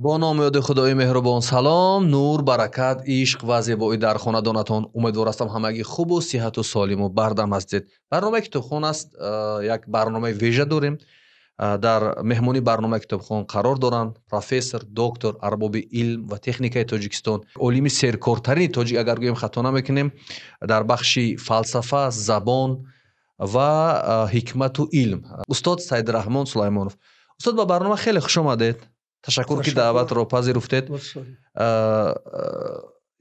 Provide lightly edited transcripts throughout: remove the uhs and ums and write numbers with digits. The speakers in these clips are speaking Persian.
با نام یاد خدای مهربان. سلام، نور، برکت، عشق و زیبایی در خاندانتان. امیدوار هستم همگی خوب و صحت و سالم و بردم هستید. برنامه کتابخوان است. یک برنامه ویژه داریم. در مهمونی برنامه کتابخوان قرار دارند پروفسور دکتر ارباب علم و تکنیک تاجیکستان، عالم سرکارترین تاجیک اگر گویم خطا نمیکنیم در بخش فلسفه، زبان و حکمت و علم. استاد سید رحمان سلیمانов. استاد با برنامه خیلی خوش آمدید. تشکر که دعوت را پذیرفتید.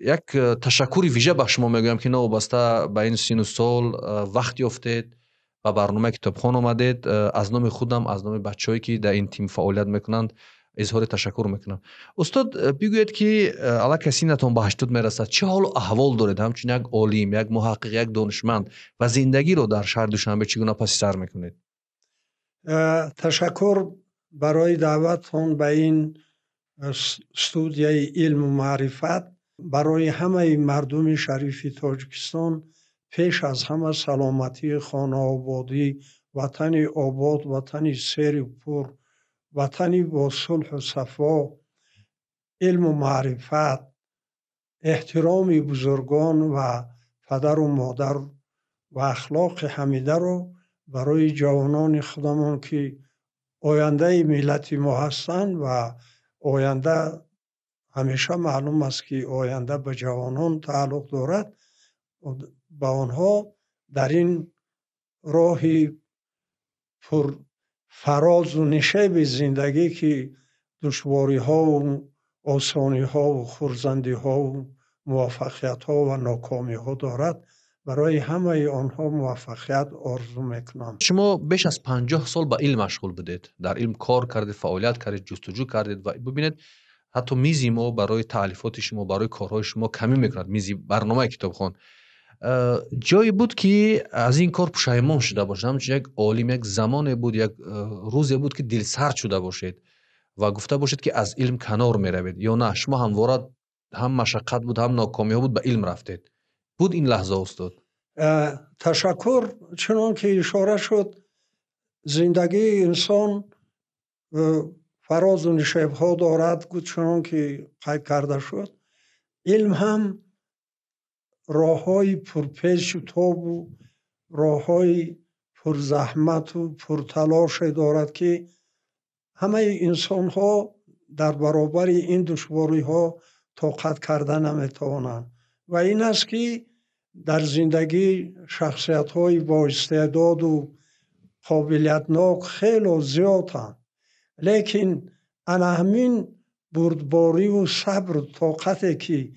یک تشکر ویژه به شما میگویم که نوابسته به این سن و سال وقت یافتید و برنامه کتابخوان آمدید. از نام خودم، از نام بچه‌هایی که در این تیم فعالیت میکنند اظهار تشکر میکنم. استاد بگویید که الا کسی نتون به 80 میرسد، چه حال و احوال دارید؟ همچون یک عالم، یک محقق، یک دانشمند و زندگی رو در شهر دوشنبه چگونه پس سر میکنید؟ تشکر برای دعوتتون به این استودیوی علم و معرفت. برای همه مردم شریف تاجیکستان پیش از همه سلامتی خانه آبادی، وطن آباد، وطن سیر و پر، وطنی با صلح و صفا، علم و معرفت، احترام بزرگان و پدر و مادر و اخلاق حمیده رو برای جوانان خودمان که آینده ملت ما هستند و آینده همیشه معلوم است که آینده به جوانان تعلق دارد، با آنها در این راه پر فراز و نشیب زندگی که دشواری ها و آسانی ها و خرزندی ها و موفقیت ها و ناکامی ها دارد، برای همه آنها موفقیت آرزو میکنم. شما بیش از 50 سال با علم مشغول بودید، در علم کار کردید، فعالیت کردید، جستجو کردید و ببینید حتی میزی ما برای تالیفات شما، برای کارهای شما کمی میکند. میزی برنامه کتابخوان جایی بود که از این کار پشیمان شده باشید؟ همچنین یک عالم، یک زمان بود، یک روزی بود که دل سرد شده باشید و گفته باشید که از علم کنار میروید، یا نه شما همواره هم مشقت بود هم ناکامی ها بود به علم رفتید؟ بود این لحظه استاد؟ تشکر. چنان که اشاره شد، زندگی انسان فراز و نشیب ها دارد. چنان که قید کرده شد، علم هم راه های پرپیچ و تاب و راه های پر زحمت و پر تلاش دارد که همه انسان ها در برابر این دشواری ها طاقت کرده نمیتوانند. و این است که در زندگی شخصیت های با استعداد و قابلیتناک خیلی زیادند، لیکن انا همین بردباری و صبر و طاقتی که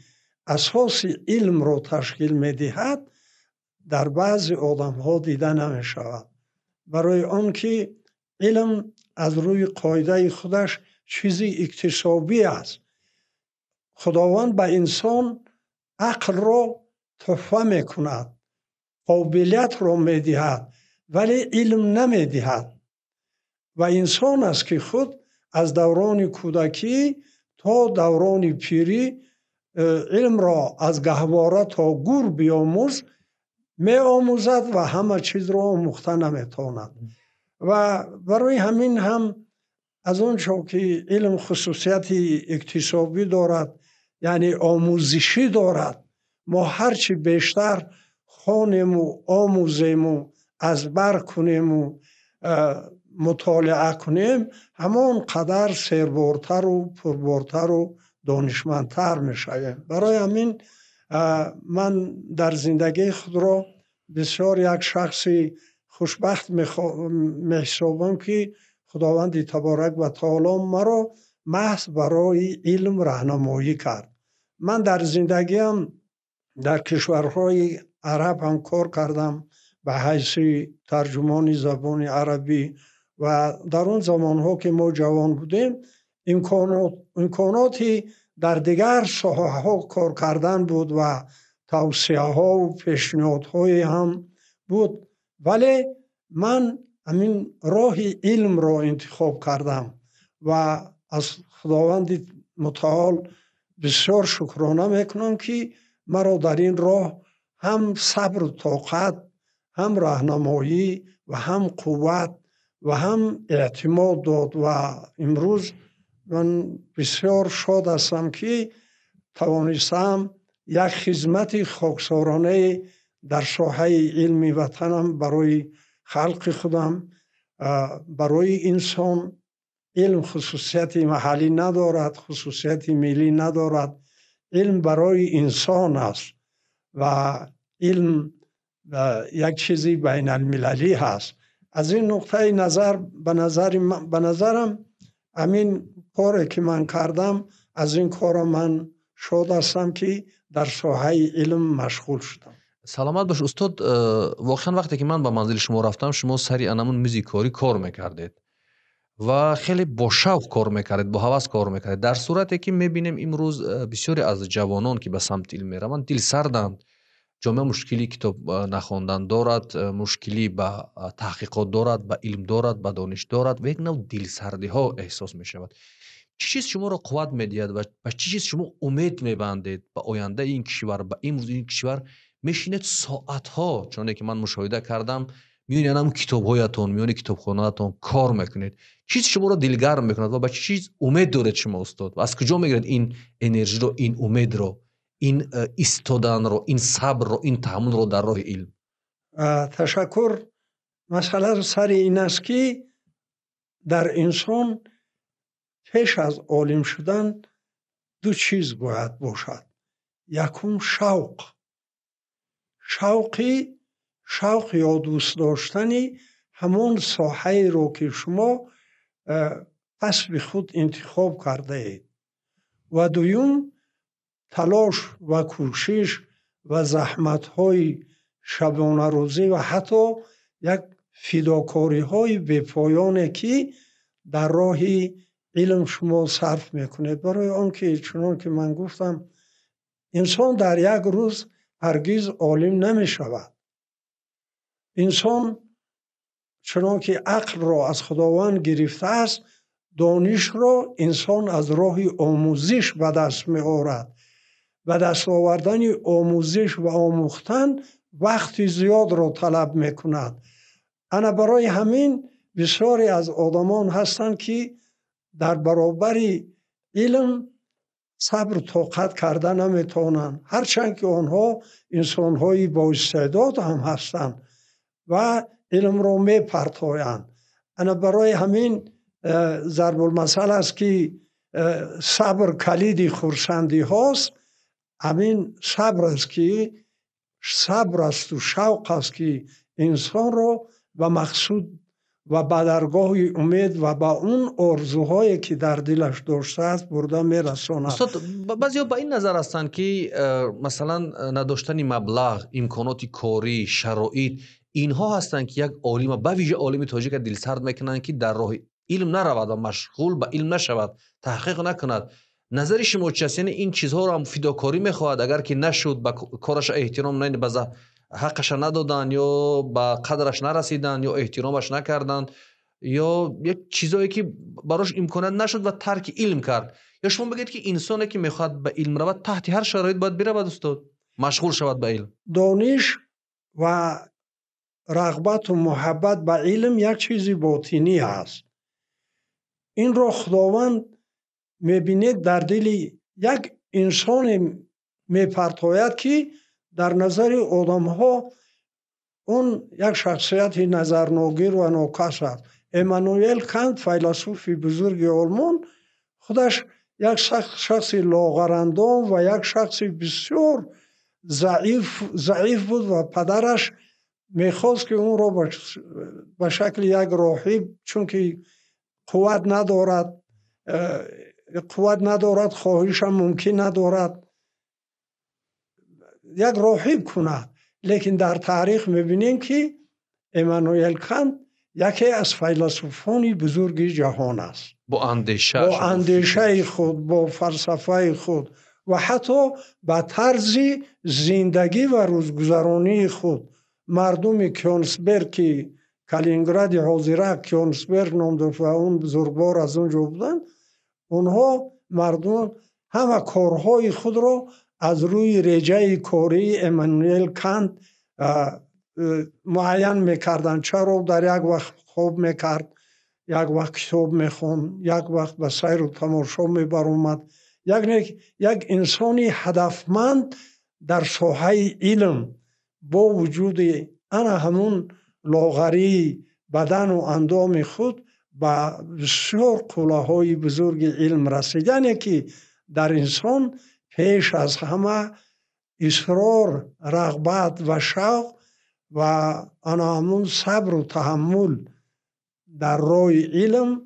اساس علم را تشکیل میدهد در بعض آدم ها دیده نمی شود. برای آنکه علم از روی قاعده خودش چیزی اکتسابی است. خداوند به انسان عقل را تحفه می کند، قابلیت را می دهد، ولی علم نمی دهد. و انسان است که خود از دوران کودکی تا دوران پیری علم را از گهواره تا گور بیاموز می آموزد و همه چیز را آموخته نمیتواند. و برای همین هم از آنچه که علم خصوصیت اکتسابی دارد، یعنی آموزشی دارد، ما هرچی بیشتر خوانیم و آموزیم و از بر کنیم و مطالعه کنیم، همان قدر سربارتر و پربارتر و دانشمندتر می شویم. برای همین من در زندگی خود را بسیار یک شخصی خوشبخت می حسابم که خداوند تبارک و تعالی مرا محض برای علم راهنمایی کرد. من در زندگیم در کشورهای عرب هم کار کردم به حیث ترجمان زبان عربی و در اون زمانها که ما جوان بودیم امکاناتی در دیگر ساحه ها کار کردن بود و توصیه ها و پیشنهادهای هم بود، ولی من همین راه علم را انتخاب کردم و از خداوند متعال بسیار شکرانه میکنم که مرا در این راه هم صبر و طاقت، هم راهنمایی و هم قوت و هم اعتماد داد و امروز من بسیار شاد هستم که توانستم یک خدمت خاکسارانه در ساحه علمی وطنم برای خلق خودم، برای انسان. علم خصوصیت محلی ندارد، خصوصیت ملی ندارد. علم برای انسان است و علم یک چیزی بین المللی هست. از این نقطه نظر به نظرم همین کاری که من کردم، از این کار من شاد هستم که در ساحه علم مشغول شدم. سلامت باش استاد. واقعا وقتی که من به منزل شما رفتم، شما سری انمون میزی کاری کار میکردید و خیلی با شوق کار میکردید، با هوس کار میکردید، در صورتی که میبینیم امروز بسیاری از جوانان که به سمت علم میروند دل سردند. جامعه مشکلی کتاب نخواندن دارد، مشکلی به تحقیقات دارد، به علم دارد، به دانش دارد و یک نوع دلسردی ها احساس می شود. چی چیز شما را قوت میدهد و به چی چیز شما امید میبندید به آینده این کشور، به امروز این کشور؟ میشینید ساعت ها، چون که من مشاهده کردم، میونید هم کتاب هایتون، میونید کتابخانه‌تون کار میکنید. چیز شما را دلگرم میکند و به چی چیز امید دارید شما استاد؟ و از کجا میگیرید این انرژی رو، این امید رو، این ایستادن رو، این صبر رو، این تحمل رو در راه علم؟ تشکر. مسئله سر این است که در انسان پیش از عالم شدن دو چیز باید باشد. یکم شوق یا دوست داشتنی همون ساحه رو که شما کسب خود انتخاب کرده اید، و دویم تلاش و کوشش و زحمت های شبانه روزی و حتی یک فداکاری های بی‌پایانه که در راه علم شما صرف میکنید. برای آنکه چنان که من گفتم، انسان در یک روز هرگز عالم نمی شود. انسان چنان که عقل را از خداوند گرفته است، دانش را انسان از راه آموزش به دست می آورد. و دست آوردن آموزش و آموختن وقت زیاد را طلب می کند. انا برای همین بسیاری از آدمان هستند که در برابر علم صبر طاقت کرده نمی توانند، هرچند که آنها انسان‌های با استعداد هم هستند و علم را می پرتایند. انا برای همین ضرب المثل است که صبر کلید خرسندی هاست. همین صبر است و شوق است که انسان را به مقصود و به درگاه امید و به اون آرزوهایی که در دلش داشته است برده میرساند. استاد، بعضیا به این نظر هستند که مثلا نداشتن مبلغ، امکانات کاری، شرایط، اینها هستند که یک عالم، به ویژه عالم تاجیک دلسرد میکنند که در راه علم نرود و مشغول به علم نشود، تحقیق نکند. نظر شما چیست؟ یعنی این چیزها را هم فداکاری میخواهد، اگر که نشد به کارش احترام نه، به حقش ندادن یا به قدرش نرسیدن یا احترامش نکردن یا یک چیزایی که براش امکانات نشد و ترک علم کرد، یا شما بگید که انسانی که میخواد به علم رود تحت هر شرایط باید برود استاد، مشغول شود به علم؟ دانش و رغبت و محبت به علم یک چیزی باطنی است. این را خداوند میبینید در دل یک انسان میپرتاید که در نظر آدم ها اون یک شخصیت نظرناگیر و ناکس است. امانوئل کانت، فیلسوف بزرگ آلمان، خودش یک شخص لاغرندام و یک شخص بسیار ضعیف بود و پدرش میخواست که اون را به شکل یک راهب، چون که قوت ندارد، خواهش هم ممکن ندارد، یک راهب کند. لیکن در تاریخ میبینیم که امانوئل کانت یکی از فیلسوفان بزرگ جهان است، با اندیشه خود، با فلسفه خود و حتی با طرز زندگی و روزگذرانی خود. مردم کیونسبرگ که کالینگراد حاضره کیونسبرگ نام داشت و اون بزرگوار از اونجا بودن، اونها مردم همه کارهای خود را از روی رجای کاری امانوئل کانت معین میکردن. چرا در یک وقت خوب میکرد، یک وقت کتاب میخوند، یک وقت به سیر و تماشا میبرومد. یک انسانی هدفمند در ساحه علم با وجود انا همون لاغری بدن و اندام خود به بسیار قله‌های بزرگ علم رسید. یعنی که در انسان پیش از همه اصرار، رغبت و شوق و انا همون صبر و تحمل در راه علم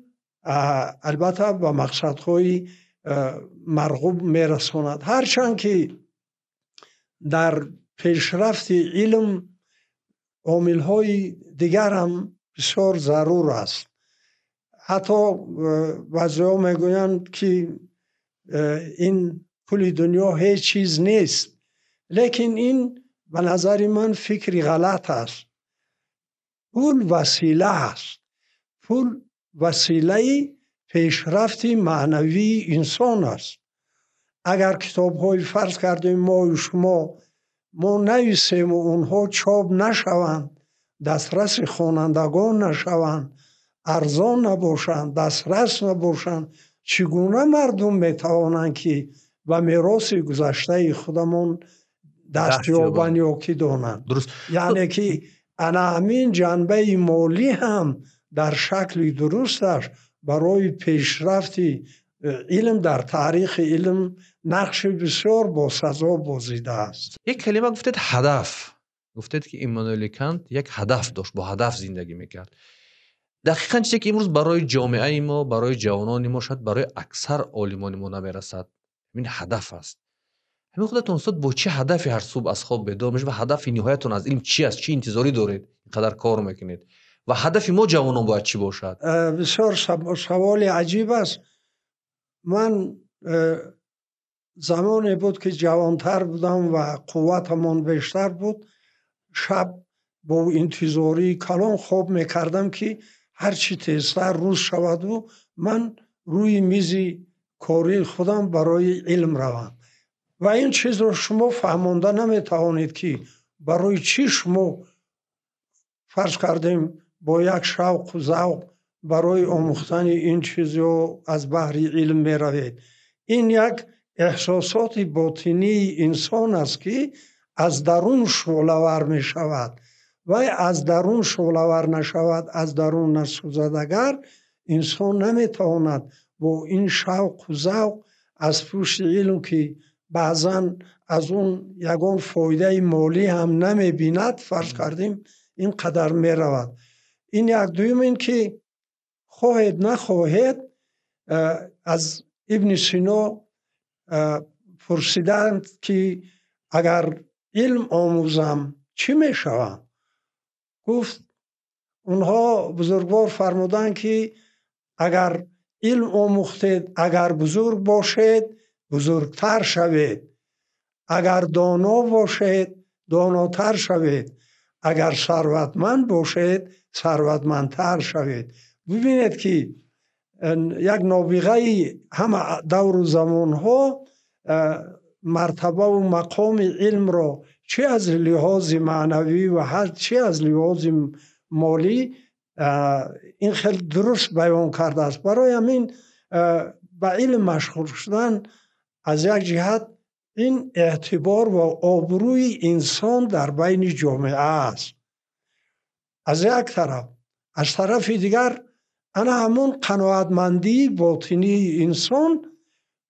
البته به مقصدهای مرغوب میرساند. هرچند که در پیشرفت علم عامل‌های دیگر هم بسیار ضرور است. حتی بعضی‌ها میگویند که این کل دنیا هیچ چیز نیست، لیکن این به نظر من فکری غلط است. پول وسیله است. پول وسیله پیشرفت معنوی انسان است. اگر کتاب‌های فرض کردیم ما و شما نویسیم و اونها چاپ نشوند، دسترس خوانندگان نشوند، ارزان نباشند، دسترس نباشند، چگونه مردم میتوانند که به میراث گذشته خودمون دست یابند یا که دانند؟ درست. یعنی که انا همین جنبه مالی هم در شکل درستش برای پیشرفت علم در تاریخ علم نقش بسیار باسزا بازیده است. یک کلمه گفتید هدف. گفتید که ایمانوئل کانت یک هدف داشت، با هدف زندگی میکرد. دقیقاً چیزی که امروز برای جامعه ما، برای جوانان ما، شاید برای اکثر عالمان ما نمیرسد، این هدف است. همین خودتون استاد با چه هدفی هر صبح از خواب بیدار میشید و هدف نهایتون از علم چی است؟ چی انتظاری دارید؟ اینقدر کار میکنید و هدف ما جوانان باید چی باشد؟ بسیار سوال عجیب است. من زمانی بود که جوانتر بودم و قوتمان بیشتر بود، شب با انتظاری کلان خواب میکردم که هرچی تیزتر روز شود و من روی میز کاری خودم برای علم روم. و این چیز رو شما فهمانده نمیتوانید که برای چی شما فرض کردیم با یک شوق و ذوق برای آموختن این چیز رو از بحر علم می روید. این یک احساسات باطنی انسان است که از درون شعله‌ور می شود و از درون شعله‌ور نشود، از درون نسوزد، اگر انسان نمی تواند با این شوق و ذوق از پشت علم که بعضا از اون یگان فایده مالی هم نمی بیند فرض کردیم این قدر می رود. این یک. دویم این که خواهد نخواهد از ابن سینا پرسیدند که اگر علم آموزم چی می شوم؟ گفت اونها بزرگوار فرمودند که اگر علم آموختید، اگر بزرگ باشید بزرگتر شوید، اگر دانا باشید داناتر شوید، اگر ثروتمند باشید ثروتمندتر شوید. ببینید که یک نابغه همه دور و زمان ها مرتبه و مقام علم را چه از لحاظ معنوی و چه از لحاظ مالی این خیلی درست بیان کرده است. برای همین به علم مشغول شدن از یک جهت این اعتبار و آبروی انسان در بین جامعه است از یک طرف. از طرف دیگر انا همون قناعتمندی باطنی انسان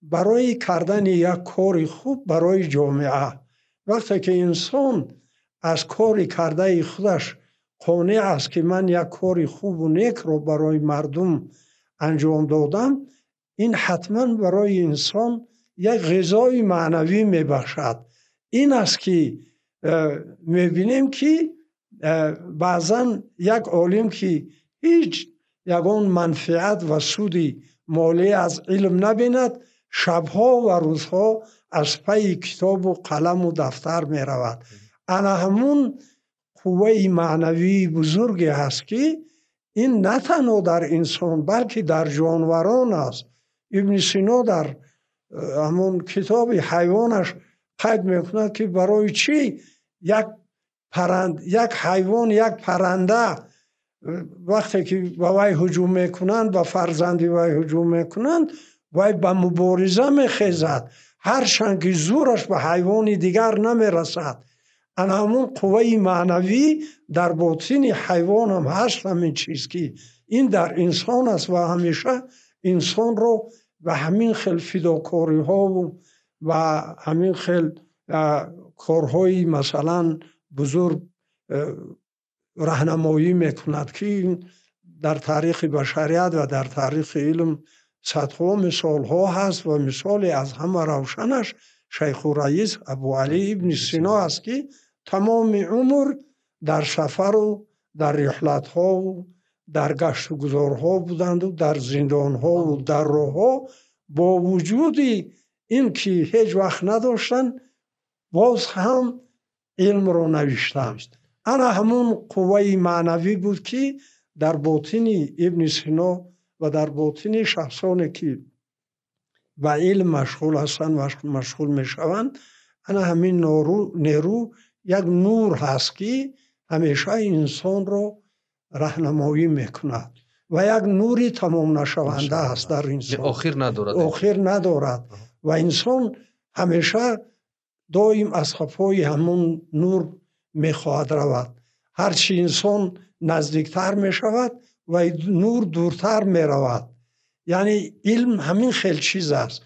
برای کردن یک کار خوب برای جامعه. وقتی که انسان از کاری کرده خودش قانع است که من یک کار خوب و نیک رو برای مردم انجام دادم، این حتما برای انسان یک غذای معنوی میبخشد. این است که میبینیم که بعضا یک عالم که هیچ یگان منفعت و سودی مالی از علم نبیند شبها و روزها از پی کتاب و قلم و دفتر می رود. انا همون قوه معنوی بزرگی هست که این نه تنها در انسان بلکه در جانوران است. ابن سینا در همون کتاب حیوانش قید میکند که برای چی یک حیوان، یک پرنده وقتی که به وی هجوم میکنند، به فرزند وی هجوم میکنند، وی به مبارزه میخیزد، هرچند که زورش به حیوان دیگر نمیرسد. همون قوه معنوی در باطن حیوان هم هست. همین چیز که این در انسان است و همیشه انسان رو به همین خیل فداکاری ها و همین خیل کارهای مثلا بزرگ راهنمایی میکند که در تاریخ بشریت و در تاریخ علم صدها مثال ها هست و مثال از همه روشنش شیخ الرئیس ابو علی ابن سینا است که تمام عمر در سفر و در رحلت ها و در گشت و گذارها بودند و در زندان ها و در راه ها، با وجود این که هیچ وقت نداشتن باز هم علم رو نوشتن. انا همون قوه معنوی بود که در باطن ابن سینا و در باطن شخصانی که به علم مشغول هستند و مشغول میشوند، انا همین نیرو یک نور هست که همیشه انسان رو راهنمایی میکند و یک نوری تمام نشونده است در انسان، آخر ندارد و انسان همیشه دائم از خفای همون نور میخواهد رود. هرچی انسان نزدیکتر میشود و نور دورتر میرود. یعنی علم همین خیل چیز است.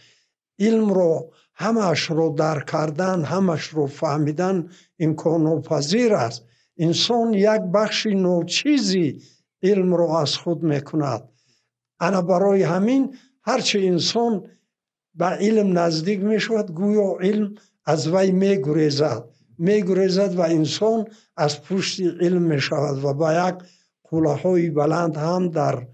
علم رو همش رو درک کردن، همش رو فهمیدن امکان ناپذیر است. انسان یک بخش ناچیزی علم رو از خود میکند. انا برای همین هرچی انسان به علم نزدیک میشود، گویا علم از وی میگریزد و انسان از پشت علم میشود و با یک قله‌های بلند هم در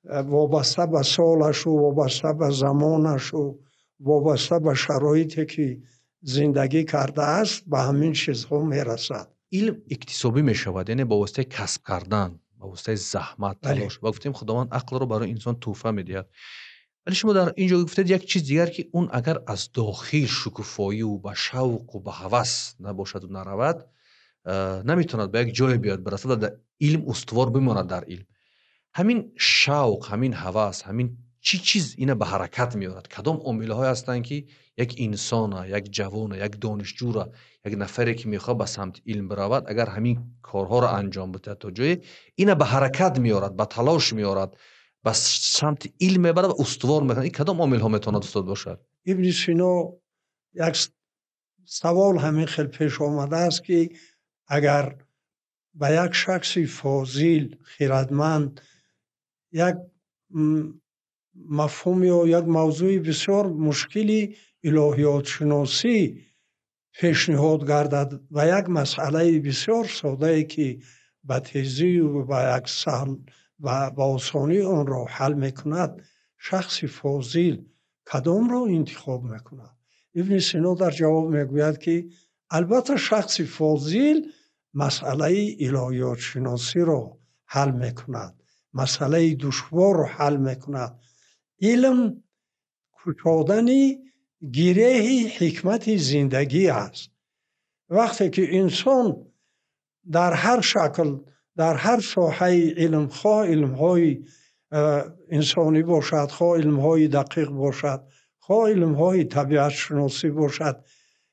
وابسته به سالش و وابسته به زمانش و وابسته به شرایطی که زندگی کرده است به همین چیزها میرسد. علم اکتسابی میشود، یعنی با واسطه کسب کردن، با واسطه زحمت، تلاش. و گفتیم خداوند عقل رو برای انسان تحفه میدهد. ولی شما در اینجا گفتید یک چیز دیگر که اون اگر از داخل شکوفایی و به شوق و به هوس نباشد و نرود، نمیتوند به یک جای بیاد برسد و در علم استوار بماند. در علم همین شوق، همین هوس، همین چیز اینه به حرکت میارد. کدام عامل‌های هستند که یک انسان، یک جوان، یک دانشجو را، یک نفری که میخواد به سمت علم برود، اگر همین کارها را انجام بده تا جای اینه به حرکت میارد، به تلاش میارد، به سمت علم میبرد و استوار میکنه. این کدام عامل‌ها میتواند استاد باشد؟ ابن سینا یک سوال همین خیلی پیش آمده است که اگر به یک شخص فاضل، خیرتمند، یک مفهوم یا یک موضوع بسیار مشکلی الهیات شناسی پیشنهاد گردد و یک مسئله بسیار ساده که به تیزی و به یک سهل و به آسانی آن را حل میکند، شخص فاضل کدام را انتخاب میکند؟ ابن سینا در جواب میگوید که البته شخص فاضل مسئله الهیات شناسی را حل میکند، مسئله دشوار را حل میکند. علم کشادن گره حکمت زندگی است. وقتی که انسان در هر شکل، در هر ساحه علم، خواه علمهای انسانی باشد، خواه علمهای دقیق باشد، خواه علمهای طبیعت شناسی باشد،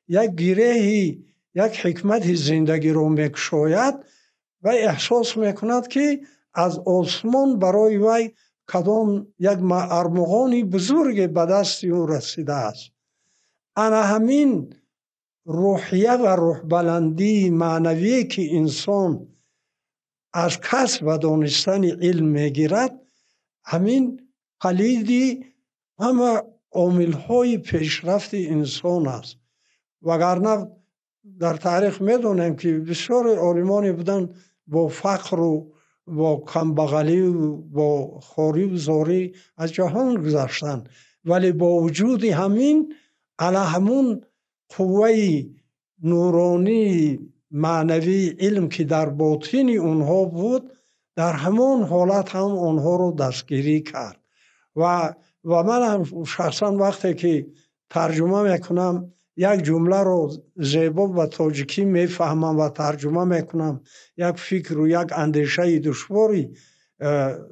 یک گره، یک حکمت زندگی رو میکشاید و احساس میکند که از آسمان برای وی کدام یک ارمغانی بزرگ به دست او رسیده است. انا همین روحیه و روح بلندی معنوی که انسان از کسب و دانستن علم میگیرد، همین کلیدی همه عامل‌های پیشرفت انسان است. وگرنه در تاریخ میدونیم که بسیار عالمانی بودن با فقر و با کمبغلی و با خواری و زاری از جهان گذشتن، ولی با وجود همین همون قوه نورانی معنوی علم که در باطن اونها بود، در همون حالت هم اونها رو دستگیری کرد. و من هم شخصا وقتی که ترجمه میکنم یک جمله رو زیبا و تاجیکی میفهمم و ترجمه میکنم، یک فکر و یک اندیشه دشواری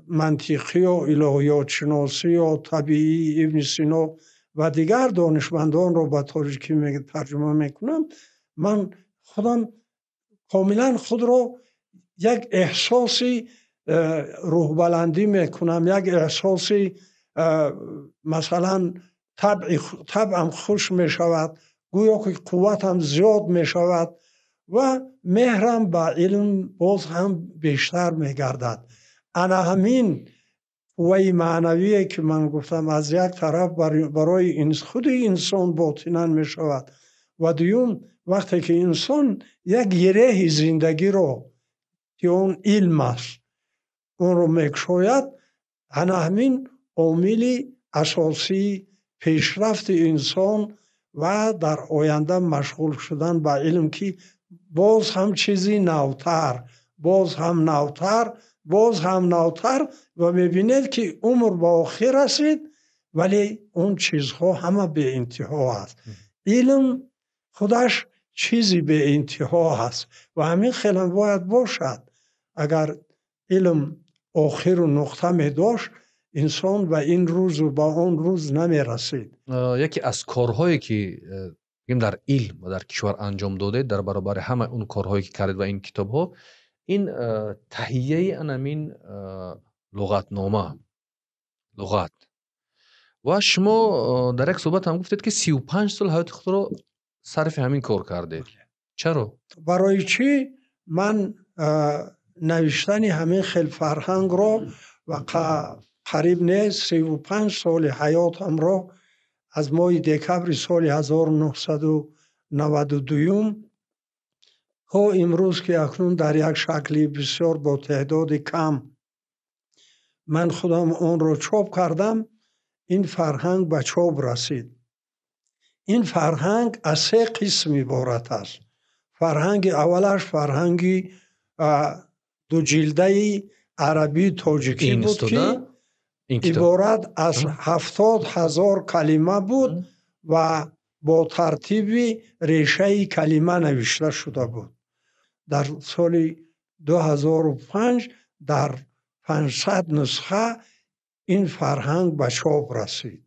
منطقی و الهیات شناسی و طبیعی ابن سینا و دیگر دانشمندان رو به تاجیکی ترجمه میکنم، من خودم کاملا خود رو یک احساسی روح بلندی میکنم، یک احساسی مثلا طبعم خوش میشود، گویا که قوتم زیاد میشود و مهرم به علم باز هم بیشتر میگردد. انا همین قوه معنویه که من گفتم از یک طرف برای خود انسان باطناً میشود و دوم وقتی که انسان یک گره زندگی رو که اون علم است اون رو میکشاید، همین عامل اساسی پیشرفت انسان و در آینده مشغول شدن به علم که باز هم چیزی نوتر، باز هم نوتر، باز هم نوتر و میبینید که عمر به آخر رسید ولی اون چیزها همه به انتها است. علم خودش چیزی به انتها هست و همین خیلی باید باشد. اگر علم آخر و نقطه می داشت انسان و این روز و با اون روز نمی رسید. یکی از کارهایی که در علم و در کشور انجام داده در برابر همه اون کارهایی که کردید و این کتاب ها، این تهیه انمین لغتنامه لغت و شما در یک صحبت هم گفتید که 35 سال حیات خود رو صرف همین کار کردید. چرا؟ برای چی من نوشتن همین خیل فرهنگ رو و قریب نیست 35 سال حیاتم رو از ماه دکبر سال 1992 تا امروز که اکنون در یک شکلی بسیار با تعداد کم من خودم اون رو چاپ کردم، این فرهنگ به چاپ رسید. این فرهنگ از 3 قسم عبارت است. فرهنگ اولش فرهنگی 2 جلده عربی تاجیکی بود که عبارت از 70,000 کلمه بود و با ترتیب ریشه کلمه نوشته شده بود. در سال 2005 در 500 نسخه این فرهنگ به چاپ رسید.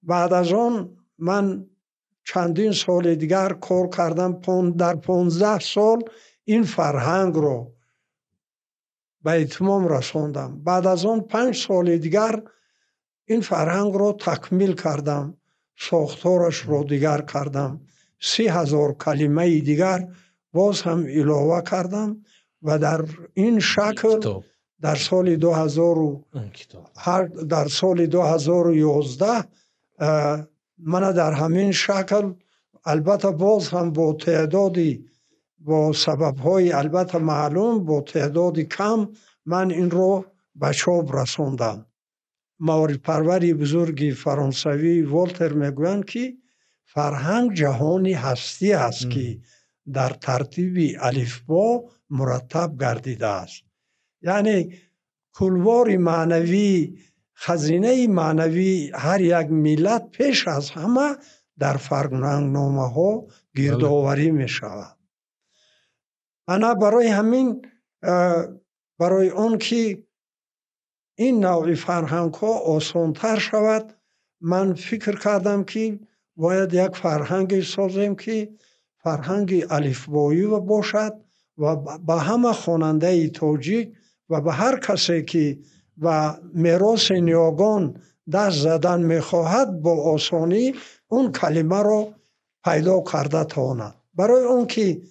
بعد از آن من چندین سال دیگر کار کردم، در 15 سال این فرهنگ رو به اتمام رساندم. بعد از آن 5 سال دیگر این فرهنگ رو تکمیل کردم، ساختارش رو دیگر کردم، 30,000 کلمه دیگر باز هم علاوه کردم و در این شکل در سال 2011 من در همین شکل، البته باز هم با تعدادی با سبب‌های البته معلوم با تعدادی کم من این رو به چاپ رساندم. مورد پروری بزرگی فرانسوی والتر میگویند که فرهنگ جهانی هستی است که در ترتیب الفبا مرتب گردیده است. یعنی کلوار معنوی، خزینه معنوی هر یک ملت پیش از همه در فرهنگنامه ها گردآوری می شود. انا برای همین برای اون که این نوع فرهنگ ها آسانتر شود من فکر کردم که باید یک فرهنگ سازیم که فرهنگ الفبایی باشد و به همه خواننده تاجیک و به هر کسی که و میراث نیاگان دست زدن میخواهد با آسانی اون کلمه رو پیدا کرده تواند. برای اون که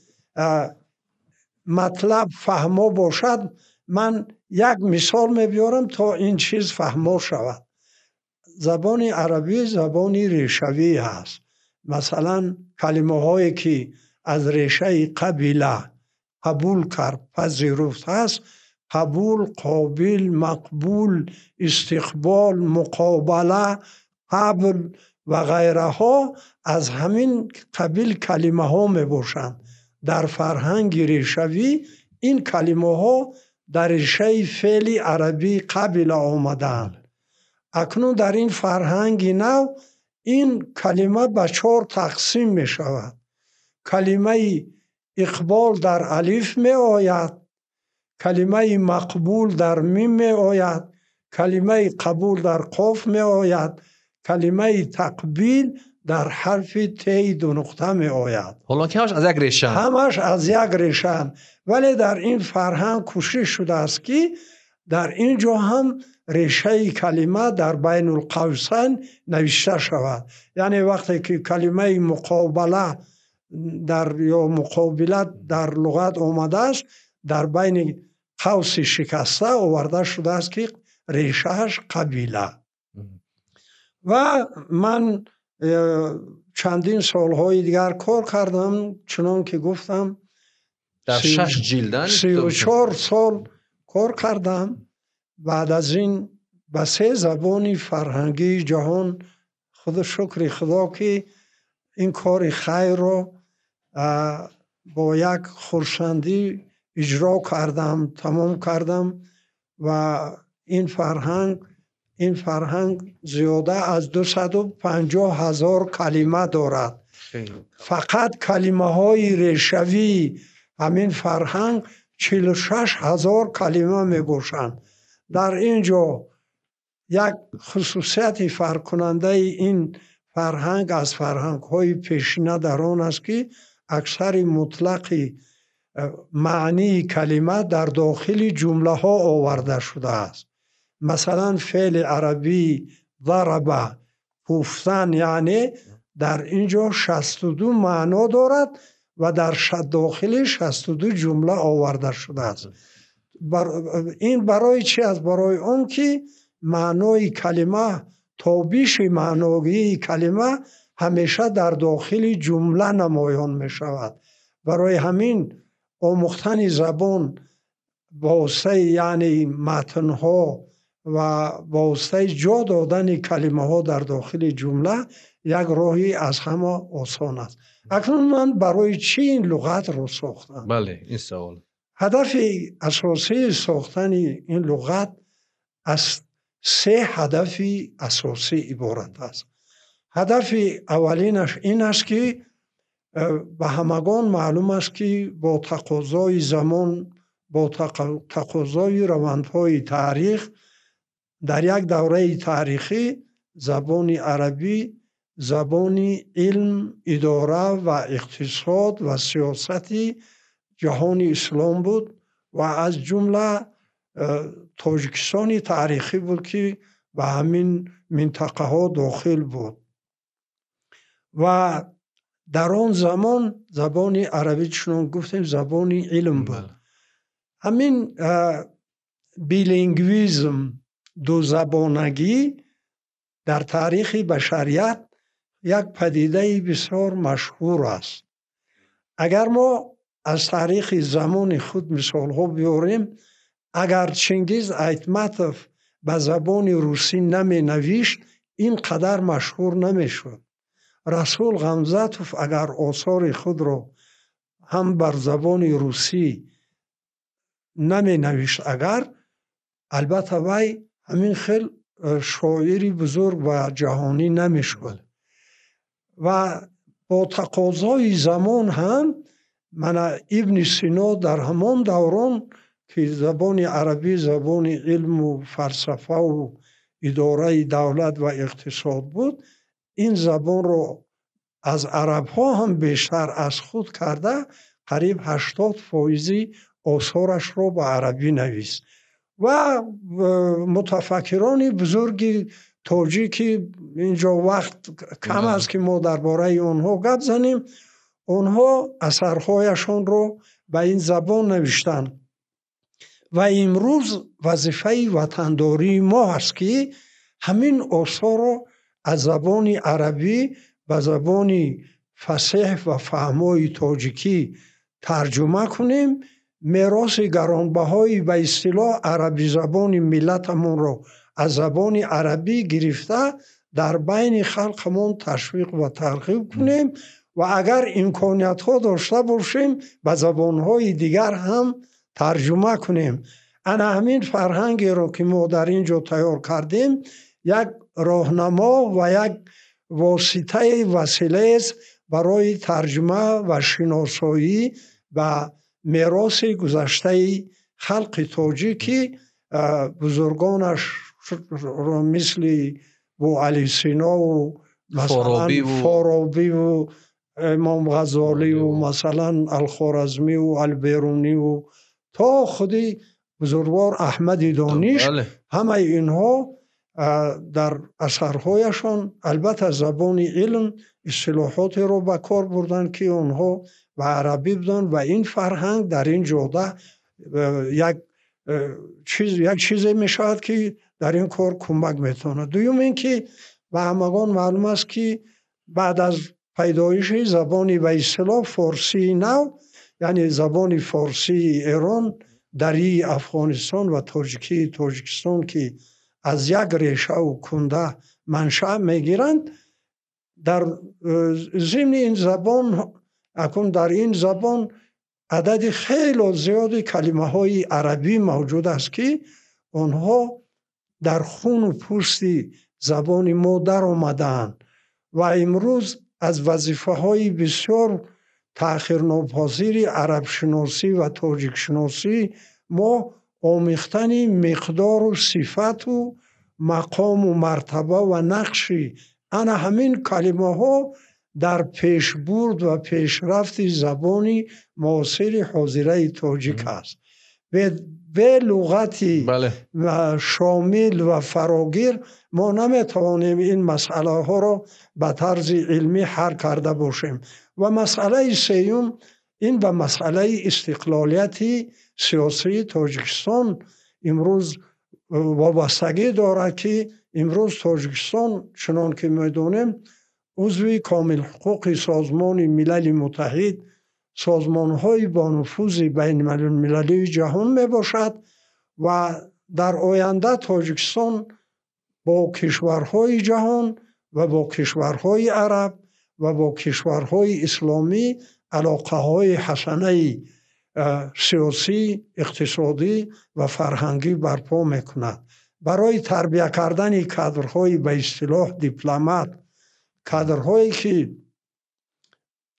مطلب فهما باشد من یک مثال میبیارم تا این چیز فهما شود. زبان عربی زبان ریشوی هست. مثلا کلمه هایی که از ریشه قبیله قبول کرد پذیرفت هست، قبول، قابل، مقبول، استقبال، مقابله، قبل و غیره ها از همین قبیل کلمه ها می باشند. در فرهنگ ریشوی این کلمه ها در ریشه فعل عربی قبل آمدند. اکنون در این فرهنگ نو این کلمه به 4 تقسیم می شود. کلمه اقبال در الف می آید، کلمه مقبول در میم می آید، کلمه قبول در قاف می آید، کلمه تقبیل در حرف ت 2 نقطه می آید. حالا که همش از یک ریشه، همش از یک ریشه، ولی در این فرهنگ کوشش شده است که در اینجا هم ریشه کلمه در بین القوسین نوشته شود. یعنی وقتی که کلمه مقابله یا مقابلت در لغت آمده است، در بین قوس شکسته آورده شده است که ریشهش قبیله. و من چندین سالهای دیگر کار کردم، چنان که گفتم در 6 جلدن 34 سال کار کردم. بعد از این به 3 زبان فرهنگی جهان خدا شکر خدا که این کار خیر رو با یک خرسندی اجرا کردم، تمام کردم. و این فرهنگ زیاده از 250,000 کلمه دارد. فقط کلمه های ریشوی همین فرهنگ 46,000 کلمه می باشند. در اینجا یک خصوصیت فرق کننده این فرهنگ از فرهنگ های پیشینه در آن است که اکثر مطلق معنی کلمه در داخل جمله ها آورده شده است. مثلا فعل عربی ضرب کوفتن، یعنی در اینجا 62 معنا دارد و در داخل 62 جمله آورده شده است. این برای چی است؟ برای آن که معنای کلمه، تابیش معنایی کلمه همیشه در داخل جمله نمایان می شود. برای همین آموختن زبان واسطه یعنی متنها و واسطه جا دادن کلمه ها در داخل جمله یک راهی از همه آسان است. اکنون من برای چی این لغت رو ساختم؟ بله، این سوال. هدف اساسی ساختن این لغت از 3 هدف اساسی عبارت است. هدف اولینش این است که به همگان معلوم است که با تقاضای زمان، با تقاضای روندهای تاریخ، در یک دوره تاریخی زبان عربی زبان علم، اداره و اقتصاد و سیاست جهان اسلام بود و از جمله تاجیکستان تاریخی بود که به همین منطقه ها داخل بود. و در آن زمان زبان عربی چنان گفتیم زبان علم بود. همین بیلینگویزم، دو زبانگی در تاریخ بشریت یک پدیده بسیار مشهور است. اگر ما از تاریخ زمان خود مثال ها بیاریم، اگر چنگیز ایتماتوف به زبان روسی نمی نوشت اینقدر مشهور نمی شد. رسول غمزاتوف اگر آثار خود را هم بر زبان روسی نمی نوشت، اگر البته وی همین خیل شاعری بزرگ و جهانی نمی شد. و با تقاضای زمان هم من ابن سینا در همان دوران که زبان عربی زبان علم و فلسفه و اداره دولت و اقتصاد بود، این زبان رو از عرب ها هم بیشتر از خود کرده قریب 80% آثارش رو به عربی نویست. و متفکران بزرگی تاجیکی اینجا وقت کم است که ما درباره آنها گپ زنیم، آنها اثرهایشان رو به این زبان نوشتن. و امروز وظیفه وطنداری ما است که همین آثار رو از زبان عربی به زبان فصیح و فهمای تاجیکی ترجمه کنیم، میراث گرانبهایی به اصطلاح عربی زبان ملتمون رو از زبان عربی گرفته در بین خلقمون تشویق و ترغیب کنیم و اگر امکانیت ها داشته باشیم به زبانهای دیگر هم ترجمه کنیم. انا همین فرهنگی رو که ما در اینجا تیار کردیم یک راهنما و یک واسطه وسیله است برای ترجمه و شناسایی و میراث گذشته خلق تاجیکی بزرگانش مثل بو علی سینا و مثلا فارابی و امام غزالی و مثلا الخوارزمی و البیرونی و تا خودی بزرگوار احمد دانش، همه اینها در اثرهایشان البته زبان علم اصطلاحات رو به کار بردن که آنها به عربی بودن و این فرهنگ در این جاده یک چیزی می شود که در این کار کمک میتونه. دوم این که به همگان معلوم است که بعد از پیدایش زبانی و اصطلاح فارسی نو، یعنی زبان فارسی ایران دری افغانستان و تاجیکستان که از یک ریشه و کنده منشأ میگیرند، در ضمن این زبان اکنون در این زبان عدد خیلی زیادی کلمه های عربی موجود است که آنها در خون و پوست زبان ما در آمدند و امروز از وظیفه های بسیار تأخیر ناپذیر عرب شناسی و تاجیک شناسی ما آمیختن مقدار و صفت و مقام و مرتبه و نقش انا همین کلمه ها در پیشبرد و پیشرفت زبانی معاصر حاضره تاجیک است. به لغتی شامل و فراگیر ما نمیتوانیم این مسئله ها را به طرز علمی حل کرده باشیم. و مسئله سیوم این به مسئله استقلالیت سیاسی تاجیکستان امروز وابستگی دارد که امروز تاجیکستان چنان که میدونیم عضو کامل حقوق سازمان ملل متحد، سازمان های با نفوذ بین المللی جهان می باشد و در آینده تاجیکستان با کشورهای جهان و با کشورهای عرب و با کشورهای اسلامی علاقه های حسنه سیاسی، اقتصادی و فرهنگی برپا میکند. برای تربیت کردن کادرهای به اصطلاح دیپلمات، کادرهایی که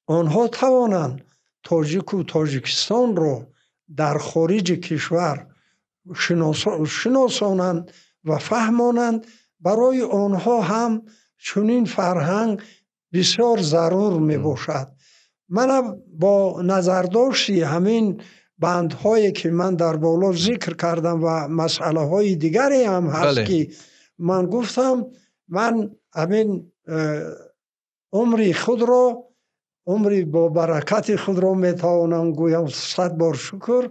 آنها توانند تاجیک و تاجیکستان را در خارج کشور شناسانند و فهمانند، برای آنها هم چنین فرهنگ بسیار ضرور می باشد. من با نظرداشتی همین بندهایی که من در بالا ذکر کردم و مسئله های دیگری هم هست که من گفتم، من همین عمری با برکت خود را میتوانم گویم 100 بار شکر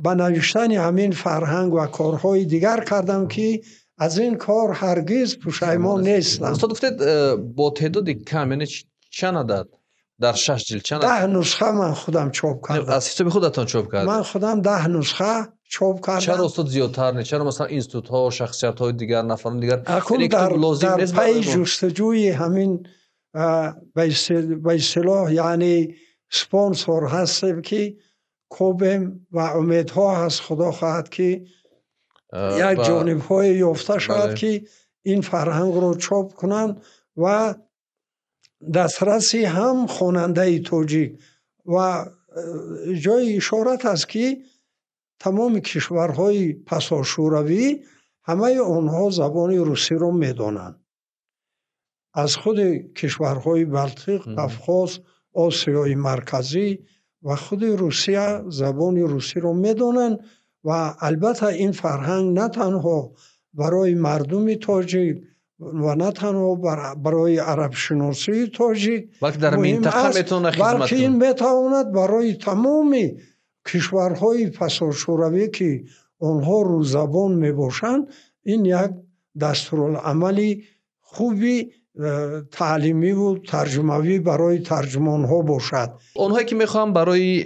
به نوشتن همین فرهنگ و کارهای دیگر کردم که از این کار هرگز پشیمان نیستم. استاد گفتید با تعداد کم، یعنی چند عدد در 6 جلد؟ 10 نسخه من خودم چاپ کردم. از حساب خودتان چاپ کردید؟ من خودم 10 نسخه چاپ کردم. چرا استاد زیادتر نه؟ چرا مثلا اینستیتوت ها و شخصیت های دیگر، نفران دیگر در پی جستجوی همین به اصطلاح یعنی سپانسور هستیم که کوبیم و امیدها هست خدا خواهد که یک جانب های یافته شود که این فرهنگ رو چاپ کنند و دسترسی هم خواننده تاجیک و جای اشارت است که تمام کشورهای پساشوروی همه آنها زبان روسی رو میدانند. از خود کشورهای بلتیق، قفقاز، آسیای مرکزی و خود روسیه زبان روسی رو میدانند و البته این فرهنگ نه تنها برای مردم تاجیک و نه تنها برای عرب شناسی تاجیک بلکه در منطقه میتونه خدمت کنه، بلکه این میتواند برای تمام کشورهای پساشوروی که آنها رو زبان میباشند این یک دستورالعملی خوبی تعلیمی و ترجموی برای ترجمان ها باشد. اونهایی که میخوام برای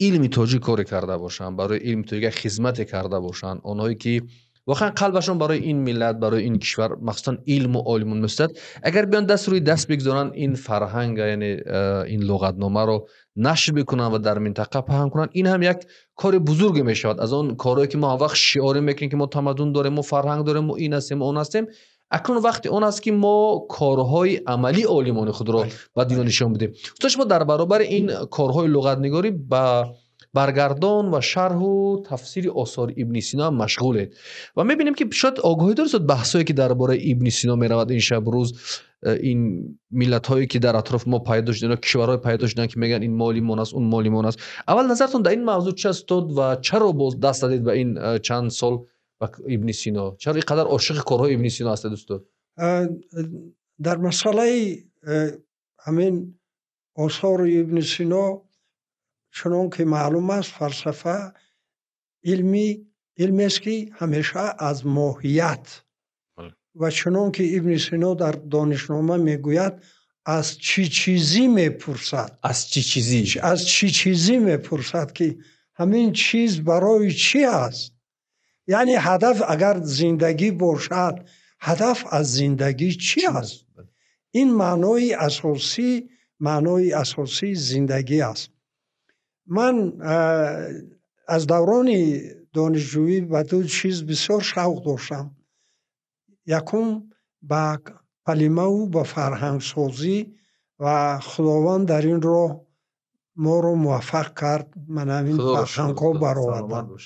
علم تاجیک کار کرده باشن، برای علم تاجیک خدمت کرده باشن، اونهایی که واقعا قلبشون برای این ملت، برای این کشور، مخصوصا علم و عالمون مستد، اگر بیان دست روی دست بگذارن این فرهنگ، یعنی این لغتنامه رو نشر بکنن و در منطقه پهن کنن، این هم یک کار بزرگی میشود. از اون کارهایی که ما وقت شعار میکنیم که ما تمدن داریم، ما فرهنگ داریم، ما این هستیم، اون هستیم، اکنون وقت اون است که ما کارهای عملی عالمان خود را به دنیا نشان بدیم. استاد شما در برابر این کارهای لغتنگاری با برگردان و شرح و تفسیر آثار ابن سینا مشغولید و میبینیم که شاید آگاهی دارید بحثایی که درباره ابن سینا میرود این شب روز، این ملت هایی که در اطراف ما پیدا شدن، کشورهای پیدا شدن که میگن این مالی مون است اون مالی مون است. اول نظرتون در این موضوع چه است و چرا باز دست دادید به این چند سال و ابن سینا؟ چرا اینقدر عاشق کارهای ابن سینا هستید استاد؟ در مسئله همین آثار ابن سینا چنان که معلوم است فلسفه علمی است که همیشه از ماهیت و چنان که ابن سینا در دانشنامه میگوید از چی چیزی میپرسد، از چی چیزی میپرسد که همین چیز برای چی است. یعنی هدف اگر زندگی باشد، هدف از زندگی چی است؟ این معنای اساسی زندگی است. من از دوران دانشجویی به دو چیز بسیار شوق داشتم. یکم به کلمه و به فرهنگ سازی و خداوند در این راه ما رو موفق کرد. من همین فرهنگ ها برآوردم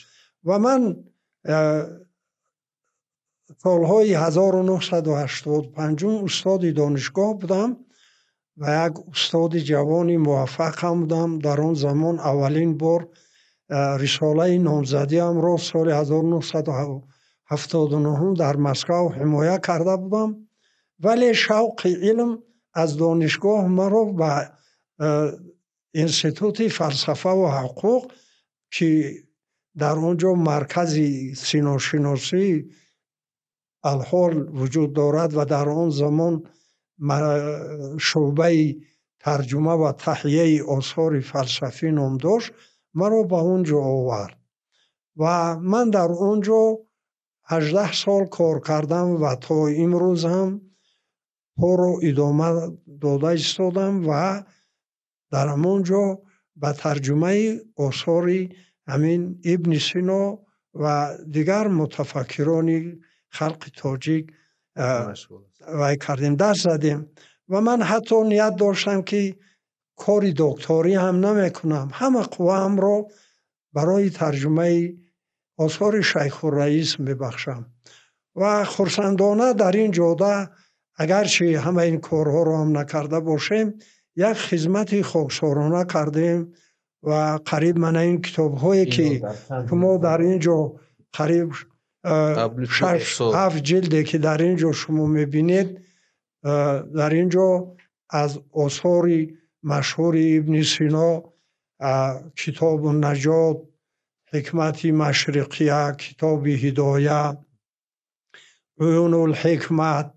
و من سالهای 1985 استاد دانشگاه بودم و یک استاد جوانی موفق هم بودم. در آن زمان اولین بار رساله نامزدی هم را سال 1979 در مسکو حمایه کرده بودم، ولی شوق علم از دانشگاه مرا به انستیتوت فلسفه و حقوق که در آنجا مرکز سیناشناسی الحال وجود دارد و در آن زمان شعبه ترجمه و تحیه آثار فلسفی نام داشت، مرا به اونجا آورد و من در اونجا 18 سال کار کردم و تا امروز هم کار رو ادامه داده ایستادم و در همونجا به ترجمه آثار همین ابن سینا و دیگر متفکران خلق تاجیک وای کردیم، دست زدیم و من حتی نیت داشتم که کاری دکتری هم نمیکنم، همه قوام رو برای ترجمه آثار شیخ الرئیس میبخشم و خرسندانه در این جاده اگرچه همه این کارها رو هم نکرده باشیم یک خدمت خاکسارانه کردیم و قریب من این کتاب هایی که شما در اینجا قریب 6-7 جلده که در اینجا شما میبینید، در اینجا از آثار مشهور ابن سینا کتاب النجات، حکمت مشرقیه، کتاب هدایه، عیون الحکمت،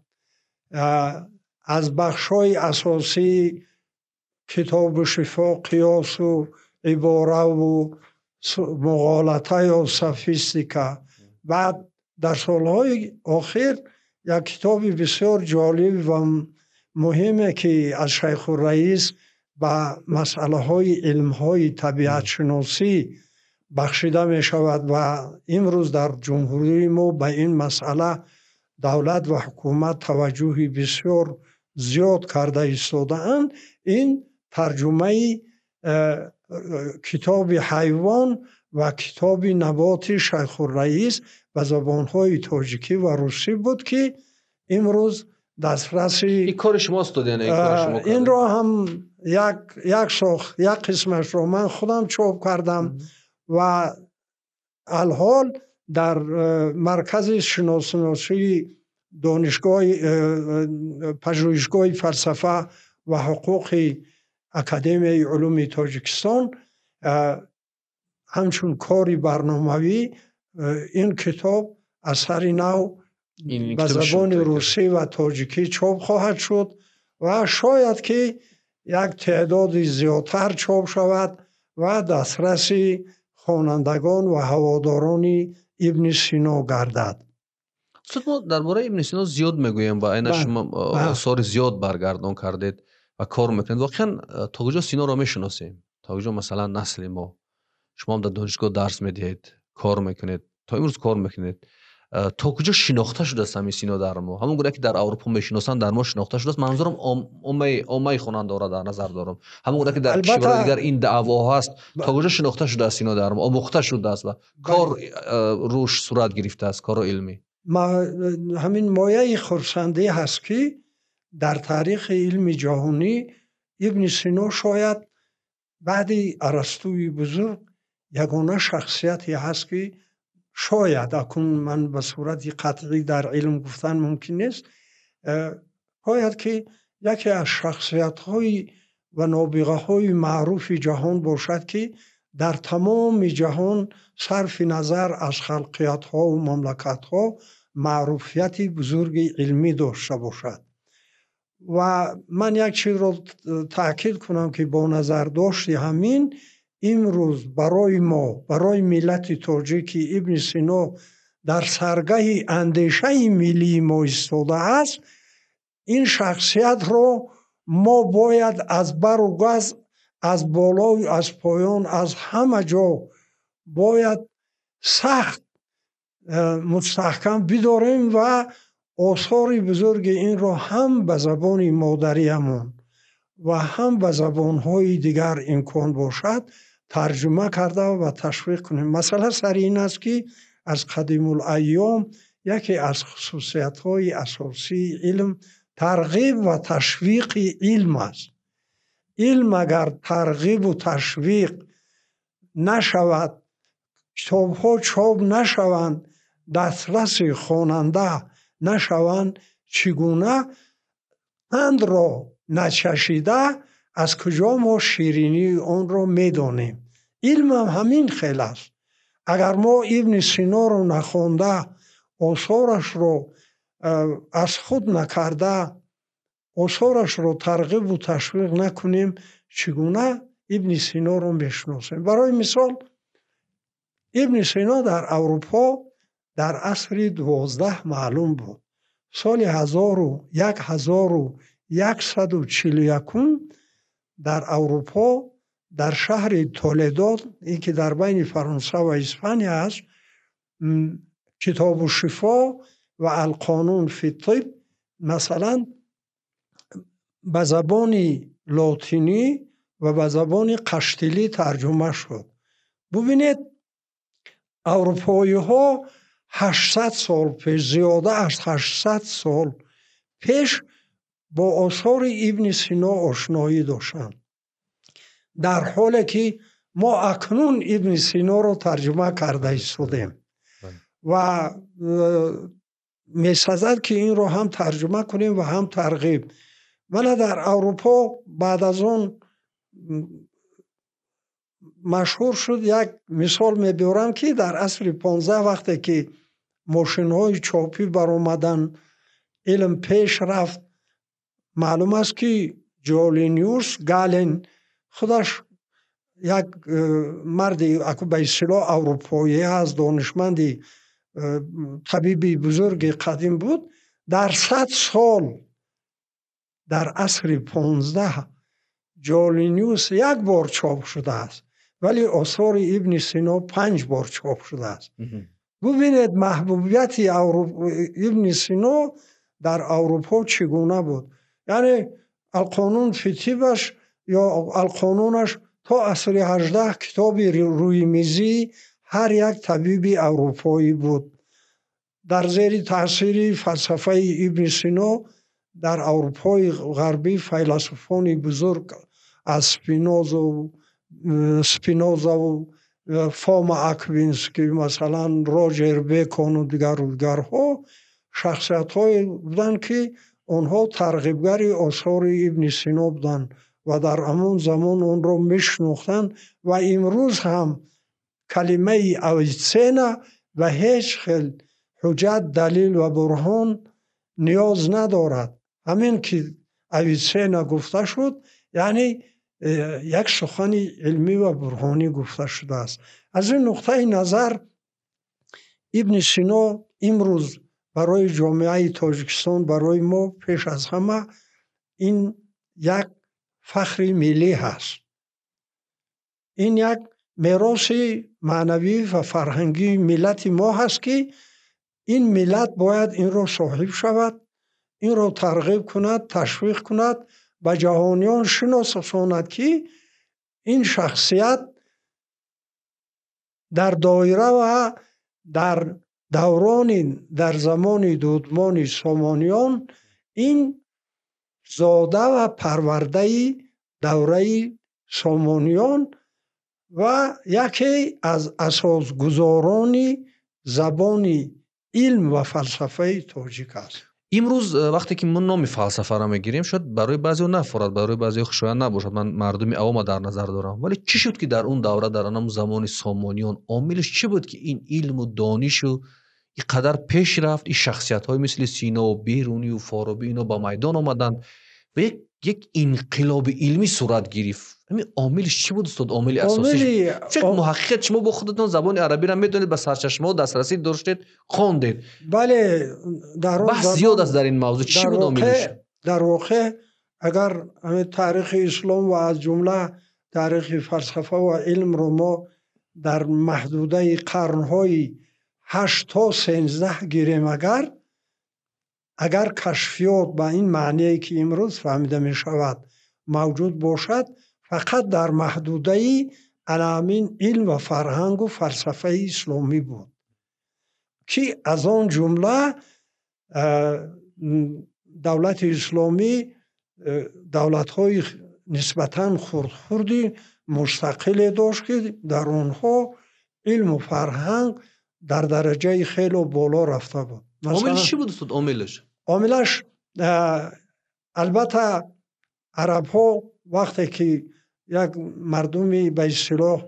از بخشای اساسی کتاب شفا، قیاس و عباره و مغالطه یا سفیستیکا. بعد در سالهای آخر یک کتاب بسیار جالب و مهمه که از شیخ الرئیس به مسئله های علم های طبیعت شناسی بخشیده می شود و امروز در جمهوری ما به این مسئله دولت و حکومت توجه بسیار زیاد کرده ایستاده‌اند. این ترجمه کتاب حیوان و کتاب نبات شیخ الرئیس به زبان‌های تاجیکی و روسی بود که امروز دسترسی این کار شماست دادین؟ این را هم یک قسمش را من خودم چاپ کردم و الحال در مرکز شناسناسی دانشگاه پژوهشگاه فلسفه و حقوق اکادمی علوم تاجیکستان همچون کاری برنامه‌ای این کتاب اثر نو به زبان روسی و تاجیکی چاپ خواهد شد و شاید که یک تعداد زیادتر چاپ شود و دسترسی خوانندگان و هواداران ابن سینا گردد. استاد ما درباره ابن سینا زیاد میگوییم و این شما آثار زیاد برگردان کردید و کار میکنید. واقعا تا کجا سینا را میشناسیم؟ تا کجا مثلا نسل ما، شما هم در دانشگاه درس میدهید، کار میکنید، تا امروز کار میکنید، تا کجا شناخته شده است همین سینا در ما؟ همون گونه که در اروپا میشناسن در ما شناخته شده است. منظورم عامه خواننده را در نظر دارم. همون گونه که در کشورهای دیگر این دعوا هست، تا کجا شناخته شده است سینا در ما، آموخته شده است و کار روش صورت گرفته است، کار علمی. همین مایه خرسندی هست که در تاریخ علم جهانی ابن سینا شاید بعد ارسطوی بزرگ یگانه شخصیتی هست که شاید اکنون من به صورت قطعی در علم گفتن ممکن نیست، شاید که یکی از شخصیت‌های و نابغه‌های معروف جهان باشد که در تمام جهان صرف نظر از خلقیت‌ها و مملکت‌ها معروفیت بزرگ علمی داشته باشد. و من یک چیز رو تأکید کنم که با نظر داشتی همین امروز برای ما، برای ملت تاجیک، ابن سینا در سرگاه اندیشه ملی ما ایستاده است. این شخصیت رو ما باید از بر و گز، از بالا و از پایان، از همه جا باید سخت مستحکم بداریم و آثار بزرگ این را هم به زبان مادریمون و هم به زبانهای دیگر امکان باشد ترجمه کرده و تشویق کنیم. مثلا سر این است که از قدیم الایام یکی از خصوصیت‌های اساسی علم ترغیب و تشویق علم است. علم اگر ترغیب و تشویق نشود، کتاب‌ها چاپ نشوند، دسترس خواننده نشوند، چگونه قند را نچشیده از کجا ما شیرینی آن را میدانیم؟ علم هم همین خیل است. اگر ما ابن سینا رو نخوانده، آثارش رو از خود نکرده، آثارش رو ترغیب و تشویق نکنیم، چگونه ابن سینا رو میشناسیم؟ برای مثال ابن سینا در اروپا در عصر 12 معلوم بود. سال 1141 در اروپا در شهر تولدو، این که در بین فرانسه و اسپانیا است، کتاب الشفا و القانون فی الطب مثلا به زبان لاتینی و به زبان قشتیلی ترجمه شد. ببینید اروپایی ها 800 سال پیش، زیاده از 800 سال پیش با آثار ابن سینا آشنایی داشتند، در حالی که ما اکنون ابن سینا رو ترجمه کرده ایستادیم و می‌سزد که این رو هم ترجمه کنیم و هم ترغیب. ولی در اروپا بعد از اون مشهور شد. یک مثال می‌برم که در عصر 15 وقتی که ماشین‌های چاپی برآمدن، علم پیش رفت، معلوم است که جولینیوس گالن خودش یک مرد به اصطلاح اروپایی از دانشمند طبیبی بزرگ قدیم بود. در 100 سال در عصر 15 جولینیوس یک بار چاپ شده است، ولی آثار ابن سینا 5 بار چاپ شده است. ببینید محبوبیت ابن سینا در اروپا چگونه بود. یعنی القانون فی طبش یا القانونش تا عصر 18 کتاب روی میزی هر یک طبیب اروپایی بود. در زیر تاثیر فلسفه ابن سینا در اروپای غربی فیلسوفان بزرگ از سپینوزا و فوما اکوینس که مثلا روجر بیکون و دیگرها شخصیت‌های بودن که آنها ترغیبگر آثار ابن سینا بودن و در همون زمان اون رو میشناختن و امروز هم کلمه اویتسینا و هیچ خیل حجت، دلیل و برهان نیاز ندارد. همین که اویتسینا گفته شد یعنی یک سخن علمی و برهانی گفته شده است. از این نقطه نظر ابن سینا امروز برای جامعه تاجیکستان، برای ما پیش از همه این یک فخر ملی هست. این یک میراث معنوی و فرهنگی ملت ما هست که این ملت باید این را صاحب شود، این را ترغیب کند، تشویق کند، به جهانیان شناساند که این شخصیت در دایره و در در زمان دودمان سامانیان این زاده و پرورده دوره سامانیان و یکی از اساسگزاران زبان علم و فلسفه تاجیک است. امروز وقتی که ما نام فلسفه را میگیریم شاید برای بعضی نفرد، برای بعضی خوشایند نباشد، من مردم عوام در نظر دارم، ولی چی شد که در اون دوره، در اون زمان سامانیان، عاملش چی بود که این علم و دانش و اینقدر پیش رفت؟ این شخصیت های مثل سینا و بیرونی و فارابی اینا با میدان آمدند و یک انقلاب علمی صورت گرفت. همین عاملش چی بود استاد؟ عامل اساسی فکر محقق شما با خودتون زبان عربی را میدونید، به سرچشمه و دسترسی داشتید، خواندید. بله، بحث زیاد است در این موضوع. چی بود عاملش؟ در واقع اگر تاریخ اسلام و از جمله تاریخ فلسفه و علم رو ما در محدوده قرنهای 8 تا 13 گیریم، اگر کشفیات با این معنی که امروز فهمیده می شود موجود باشد، فقط در محدوده علامین علم و فرهنگ و فلسفه اسلامی بود که از آن جمله دولت اسلامی دولت‌های نسبتاً خردی مستقل داشت که در آنها علم و فرهنگ در درجه خیلی بالا رفته بود. عاملش چی بود استاد؟ عاملش البته عرب ها وقتی که یک مردمی به اصطلاح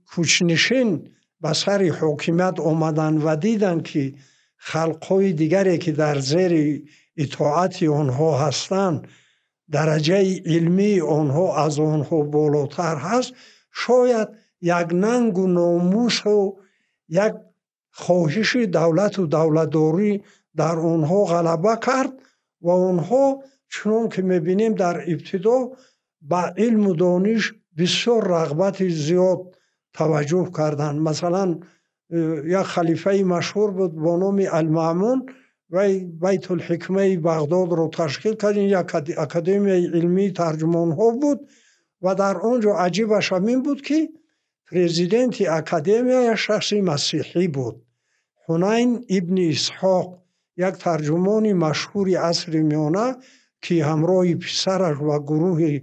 کوچنشین به سر حاکمیت آمدن و دیدن که خلقهای دیگری که در زیر اطاعت آنها هستند درجه علمی آنها از آنها بالاتر هست، شاید یک ننگ و ناموس و یک خواهش دولت و دولتداری در آنها غلبه کرد و آنها چون که میبینیم در ابتدا به علم و دانش بسیار رغبت زیاد توجه کردند. مثلا یک خلیفه مشهور بود با نام المأمون و بیت الحکمه بغداد رو تشکیل کرد. یک اکادمی علمی ترجمان ها بود و در آنجا عجیبش همین بود که پرزیدنت اکادمی شخصی مسیحی بود، حنین ابن اسحاق، یک ترجمان مشهور عصر میانه که همراه پسرش و گروه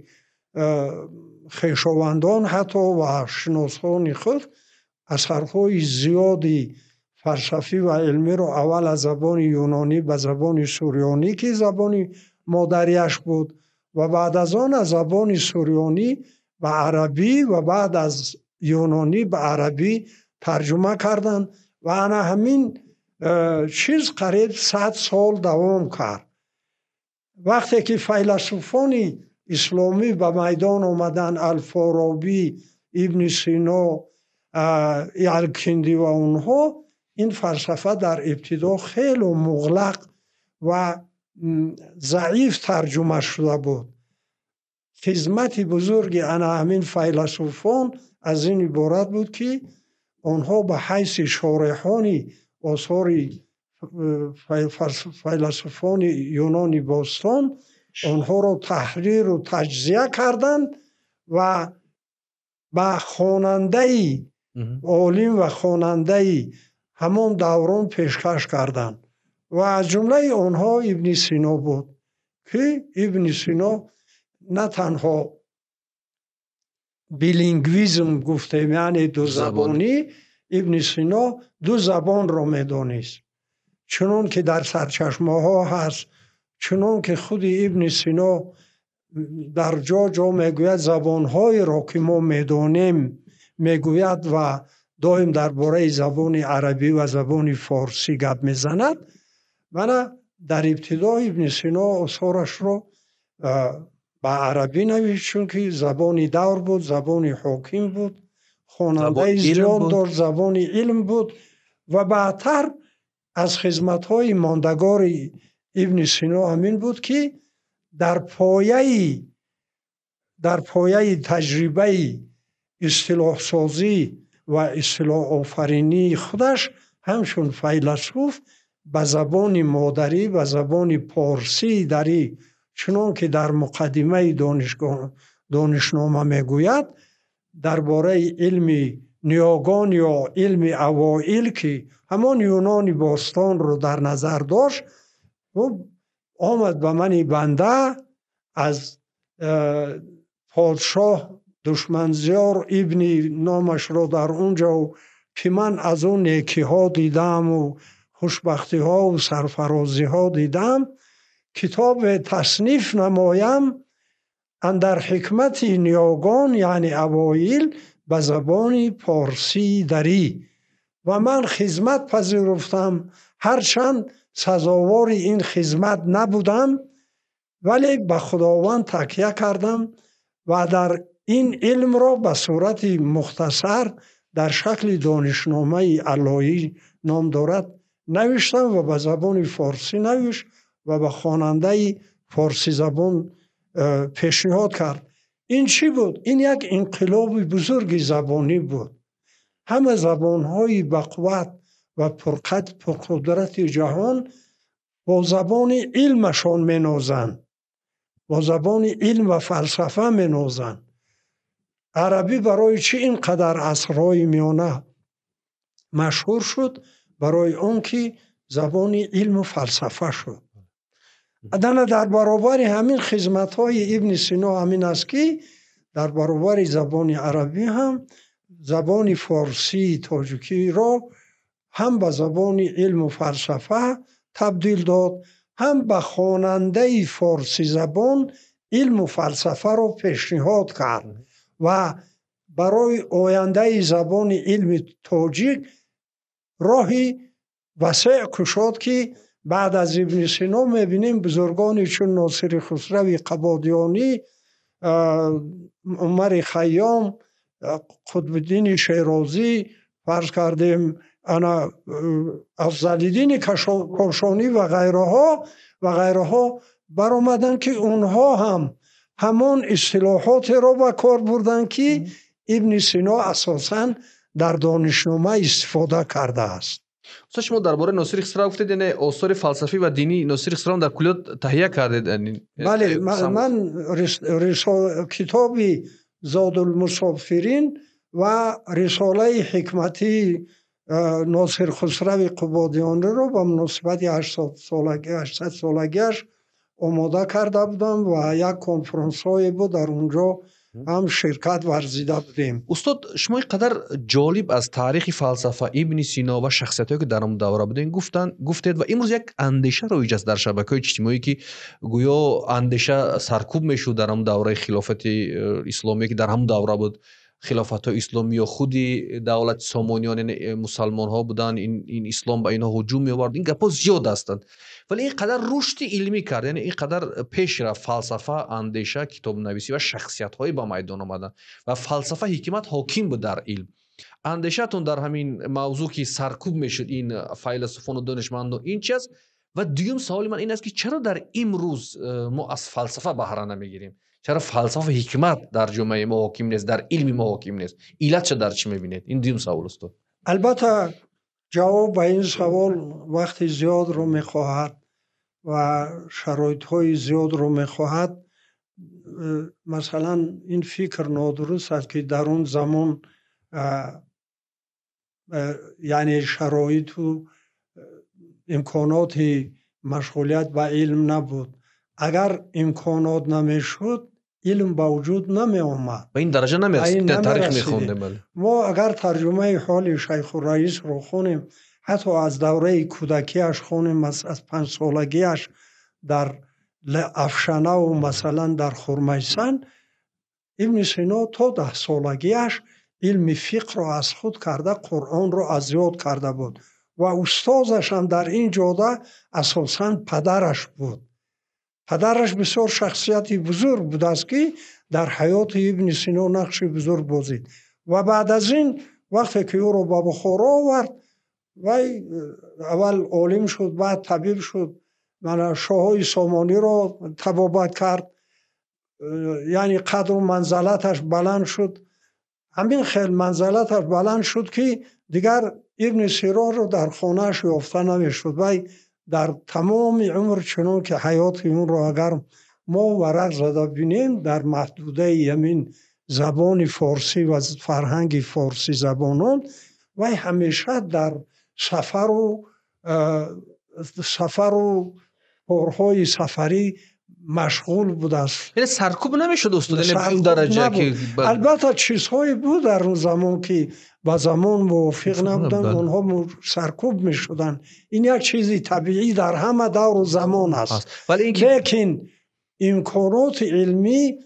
خویشاوندان حتی و شناسان خود اثرهای زیادی فلسفی و علمی رو اول از زبان یونانی به زبان سوریانی که زبان مادریش بود و بعد از آن از زبان سوریانی به عربی و بعد از یونانی به عربی ترجمه کردند و انا همین چیز قریب 100 سال دوام کرد. وقتی که فیلسوفان اسلامی به میدان آمدن، الفارابی، ابن سینا، الکندی و اونها، این فلسفه در ابتدا خیلی مغلق و ضعیف ترجمه شده بود. خدمت بزرگ انا همین فیلسوفان از این عبارت بود که آنها به حیث شارحان آثار فیلسوفان یونانی باستان آنها را تحریر و تجزیه کردند و به خواننده عالم و خواننده همان دوران پیشکش کردند و از جمله آنها ابن سینا بود که ابن سینا نه تنها بیلینگویزم گفتیم یعنی دو زبانی، ابن سینا 2 زبان را میدانست، چنان که در سرچشمه ها هست، چنان که خود ابن سینا در جا میگوید زبانهای را که ما میدانیم میگوید و دائم درباره زبان عربی و زبان فارسی گپ میزند. من در ابتدا ابن سینا آثارش را به عربی نوشت چون که زبان دور بود، زبان حاکم بود، خواننده زیاد داشت، زبان علم بود و بعدتر از خدمت‌های ماندگار ابن سینا همین بود که در پایه تجربه اصطلاح سازی و اصطلاح آفرینی خودش همچون فیلسوف به زبان مادری، به زبان پارسی دری، چنان که در مقدمه دانشنامه میگوید درباره علم نیاگان یا علم اوائل که همان یونان باستان رو در نظر داشت و آمد به من بنده از پادشاه دشمنزیار ابن نامش رو در اونجا که من از اون نیکی ها دیدم و خوشبختی ها و سرفرازی ها دیدم کتاب تصنیف نمایم اندر حکمت نیاگان یعنی اوایل به زبان پارسی دری و من خدمت پذیرفتم، هرچند سزاوار این خدمت نبودم ولی به خداوند تکیه کردم و در این علم را به صورت مختصر در شکل دانشنامه علایی نام دارد نوشتم و به زبان فارسی نوشت و به خواننده فارسی زبان پیشنهاد کرد. این چی بود؟ این یک انقلاب بزرگ زبانی بود. همه زبانهای بقوت و پرقدرت جهان با زبان علمشان مینازند، با زبان علم و فلسفه مینازند. عربی برای چی اینقدر عصرهای میانه مشهور شد؟ برای اون که زبان علم و فلسفه شد. در برابر همین خدمت‌های ابن سینا همین است که در برابر زبان عربی هم زبان فارسی تاجیکی را هم به زبان علم و فلسفه تبدیل داد، هم به خواننده فارسی زبان علم و فلسفه را پیشنهاد کرد و برای آینده زبان علم تاجیک راهی وسیع گشاد که بعد از ابن سینا میبینیم بزرگانی چون ناصر خسروی قبادیانی، عمر خیام، قطب الدین شیرازی، فرض کردیم انا افضلالدین کاشانی و غیرها برآمدن که اونها هم همان اصطلاحات را به کار بردن که ابن سینا اساساً در دانشنامه استفاده کرده است. استاد شما درباره ناصر خسرو گفتید یعنی آثار فلسفی و دینی ناصر خسرو در کلیات تهیه کردید؟ بله، من کتاب زاد المسافرین و رساله حکمتی ناصر خسرو قبادیانی رو به مناسبت 800 سالگیش آماده کرده بودم و یک کنفرانس های بود در اونجا هم شرکت ورزیده بودیم. استاد شما اینقدر جالب از تاریخ فلسفه ابن سینا و شخصیتایی که در اون دوره بودن گفتید و امروز یک اندیشه رایج است در شبکه‌های اجتماعی که گویا اندیشه سرکوب میشد در اون دوره خلافت اسلامی که در همون دوره بود، خلافت اسلامی و خودی دولت سامانیان مسلمان ها بودن، این اسلام به اینها هجوم می آورد. این گپا زیاد هستند ولی اینقدر رشد علمی کرد، یعنی اینقدر پیش رفت فلسفه، اندیشه، کتاب نویسی و شخصیت های با میدان آمدن و فلسفه حکمت حاکم بود در علم. اندیشتون در همین موضوع که سرکوب میشد این فیلسوفان و دانشمندان این چیز. و دوم سوال من این است که چرا در امروز ما از فلسفه بهره نمیگیریم؟ چرا فلسفه حکمت در جامعه ما حاکم نیست، در علم ما حاکم نیست؟ علت چه در چی میبینید؟ این دوم سوال است. البته جواب به این سوال وقتی زیاد رو میخواهد و شرایط های زیاد رو میخواهد. مثلا این فکر نادرست است که در اون زمان یعنی شرایط و امکانات مشغولیت به علم نبود. اگر امکانات نمیشد علم با وجود نمی آمد. به این درجه نمی تاریخ میخوندیم. ما اگر ترجمه حال شیخ الرئیس رو خونیم، حتی از دوره کودکیش خونیم، از 5 سالگیش در افشنه و مثلا در خرمیسن، ابن سینا تا 10 سالگیش علم فقه را از خود کرده، قرآن را از یاد کرده بود و استادش هم در این جاده اساساً پدرش بود. پدرش بسیار شخصیتی بزرگ بود است که در حیات ابن سینا نقش بزرگ بازید و بعد از این وقتی که او را به بخارا آورد و اول عالم شد، بعد طبیب شد، شاههای سامانی را طبابت کرد، یعنی قدر و منزلتش بلند شد. همین خیلی منزلتش بلند شد که دیگر ابن سینا رو در خانهش یافته نمیشد. ولی در تمام عمر چنان که حیات اون رو اگر ما ورق زده بینیم در محدوده یمین زبان فارسی و فرهنگ فارسی زبانان و همیشه در سفر و کارهای سفری مشغول بود است. یعنی سرکوب نمیشد استاد، یعنی این درجه که البته چیزهایی بود در اون زمان که با زمان موافق نبودن، اونها سرکوب میشدن. این یک چیزی طبیعی در همه دور و زمان است. لیکن امکانات علمی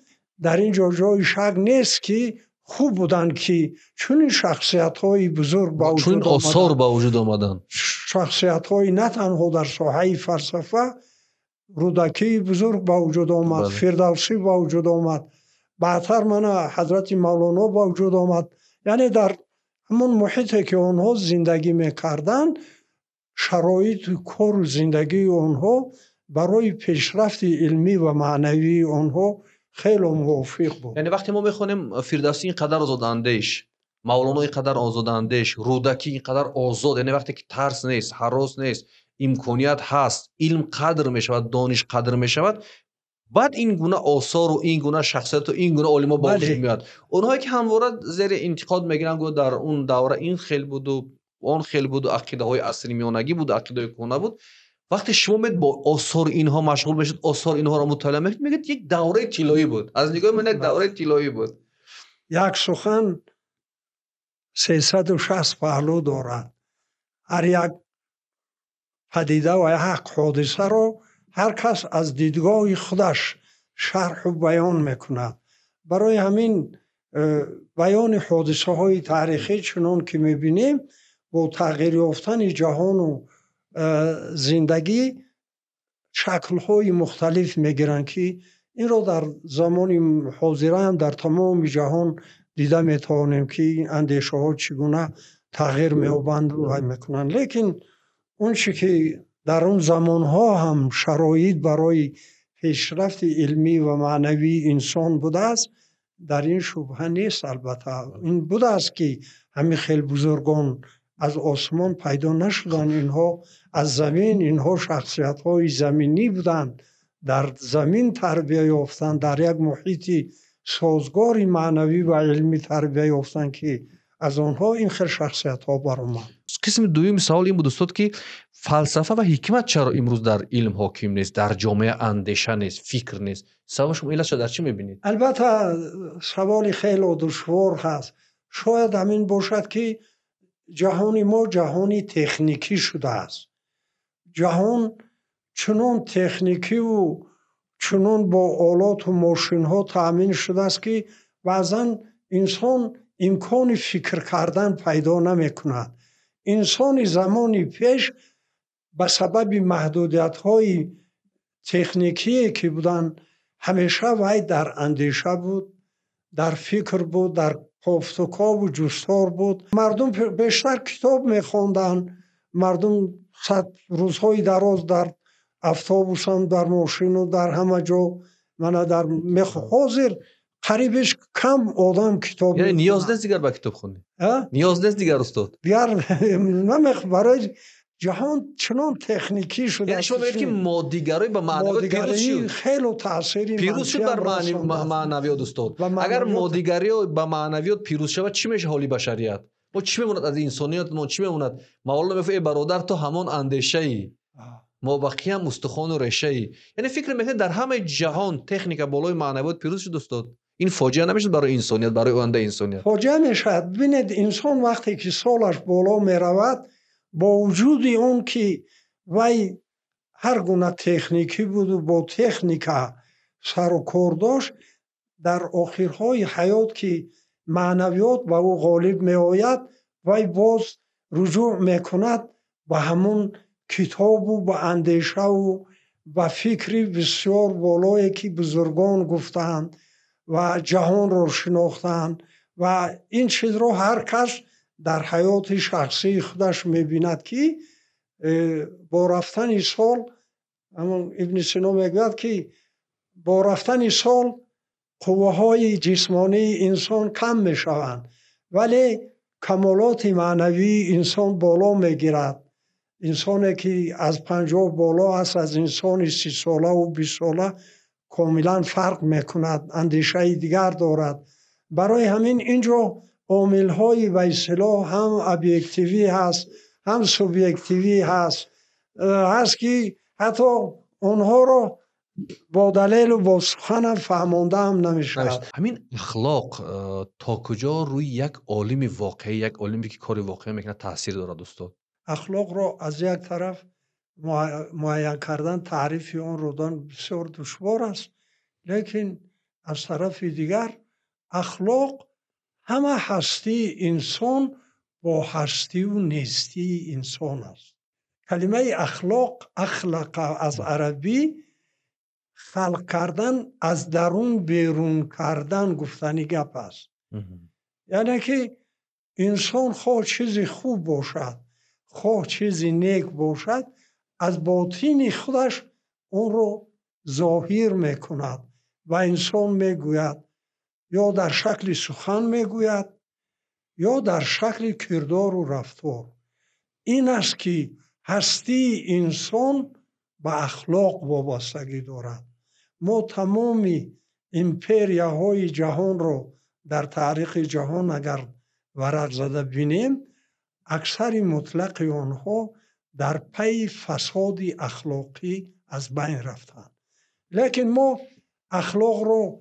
در این جای شک نیست که خوب بودن که چون این شخصیت های بزرگ با وجود آمدن، آثار با وجود آمدن، شخصیت های نه تنها در ساحه فلسفه، رودکی بزرگ با وجود آمد، فردوسی با وجود آمد، بعدتر من حضرت مولانا با وجود آمد. یعنی در همون محیطی که اونها زندگی میکردن، شرایط کار و زندگی اونها برای پیشرفت علمی و معنوی اونها خیلی موافق بود. یعنی وقتی ما میخونیم فردوسی اینقدر آزاداندیش، مولانا اینقدر آزاداندیش، رودکی اینقدر آزاد، یعنی وقتی که ترس نیست، هراس نیست، امکانیت هست، علم قدر میشود، دانش قدر میشود، بعد این گونه آثار و این گونه شخصیت و این گونه علما با وجود میاد. اونهایی که همواره زیر انتقاد میگیرن گفت در اون دوره این خیلی بود و اون خیلی بود و عقیده های عصری میانگی بود، عقیده های کهنه بود، وقتی شما میاد با آثار اینها مشغول بشید، آثار اینها را مطالعه میکنید، میگید یک دوره طلایی بود. از نگاه من یک دوره طلایی بود. یک سخن 360 پهلو دارد. هر یک پدیده و یک حادثه رو هر کس از دیدگاه خودش شرح و بیان میکنه. برای همین بیان حادثه های تاریخی چنان که میبینیم با تغییر یافتن جهان و زندگی شکل های مختلف میگیرن که این رو در زمان حاضره هم در تمام جهان دیده میتوانیم که این اندیشه ها چگونه تغییر میابند و میکنن. لیکن اون چی که در اون زمان ها هم شرایط برای پیشرفت علمی و معنوی انسان بوده است، در این شبهه نیست. البته این بوده است که همین خیلی بزرگان از آسمان پیدا نشدن، اینها از زمین، اینها شخصیت های زمینی بودند، در زمین تربیت یافتند، در یک محیط سازگاری معنوی و علمی تربیت یافتند که از آنها این خیلی شخصیت ها برآمد. قسم دوم سوال این بود استاد که فلسفه و حکمت چرا امروز در علم حاکم نیست، در جامعه اندیشه نیست، فکر نیست؟ سوال شما علتش در چی میبینید؟ البته سوالی خیلی دشوار هست. شاید همین باشد که جهان ما جهانی تکنیکی شده است. جهان چنان تکنیکی و چنان با آلات و ماشین ها تأمین شده است که بعضا انسان امکان فکر کردن پیدا نمی کند. انسان زمانی پیش به سبب محدودیت های تکنیکی که بودن همیشه وای در اندیشه بود، در فکر بود، در پافتوکا و جستار بود. مردم بیشتر کتاب میخواندن، مردم روزهای دراز در اتوبوس هم، در ماشین و در همه جا در حاضر قریبش کم آدم کتاب. یعنی نیاز نیست دیگر به کتاب خونی؟ نیاز نیست دیگر استاد؟ برای جهان چنان تکنیکی شده. یعنی شما میگید که مادیگرایی به معنویات پیروز شد؟ خیلی تأثیری پیروز شد بر معنویات استاد. اگر مادیگری به معنویات پیروز شود چی میشه حالی بشریت؟ ما چی میموند از انسانیت؟ ما چی میموند؟ مولانا میگه برادر تو همان اندیشه ای، ما بقیه هم استخوان و ریشه ای. یعنی فکر میکنید در همه جهان تکنیک بالای معنویات پیروز شد استاد؟ این فاجعه نمیشه برای انسانیت، برای آینده انسانیت؟ فاجعه میشه. ببینید انسان وقتی که سالش بالا میرود، با وجود اون که وی هر گونه تکنیکی بود و با تکنیک سر و کار داشت، در آخرهای حیات که معنویات به او غالب می آید، وی باز رجوع میکند به همون کتاب و به اندیشه و به فکری بسیار بالایی که بزرگان گفتند و جهان را شناختند و این چیز را هر کس در حیات شخصی خودش میبیند که با رفتن سال، ابن سینا میگوید که با رفتن سال قوه های جسمانی انسان کم میشوند، ولی کمالات معنوی انسان بالا میگیرد. انسانی که از 50 بالا است از انسان 30 ساله و 20 ساله کاملا فرق میکند، اندیشه دیگر دارد. برای همین اینجا عامل های به اصطلاح هم ابجکتیوی هست هم سوبژکتیوی هست که حتی اونها را با دلیل و با سخن فهمانده هم نمیشود. همین اخلاق تا کجا روی یک عالم واقعی، یک عالمی که کار واقعی میکنه تاثیر دارد استاد؟ اخلاق را از یک طرف معین کردن، تعریف آن رو دادن بسیار دشوار است، لیکن از طرف دیگر اخلاق همه هستی انسان با هستی و نیستی انسان است. کلمه اخلاق، اخلق از عربی خلق کردن، از درون بیرون کردن گفتنی گپ است. یعنی که انسان خواه چیزی خوب باشد خواه چیزی نیک باشد، از باطن خودش اون رو ظاهر میکند و انسان میگوید، یا در شکل سخن میگوید یا در شکل کردار و رفتار. این است که هستی انسان به اخلاق وابستگی دارد. ما تمام امپریاهای جهان رو در تاریخ جهان اگر ورق زده بینیم، اکثر مطلق آنها در پی فساد اخلاقی از بین رفتند. لیکن ما اخلاق رو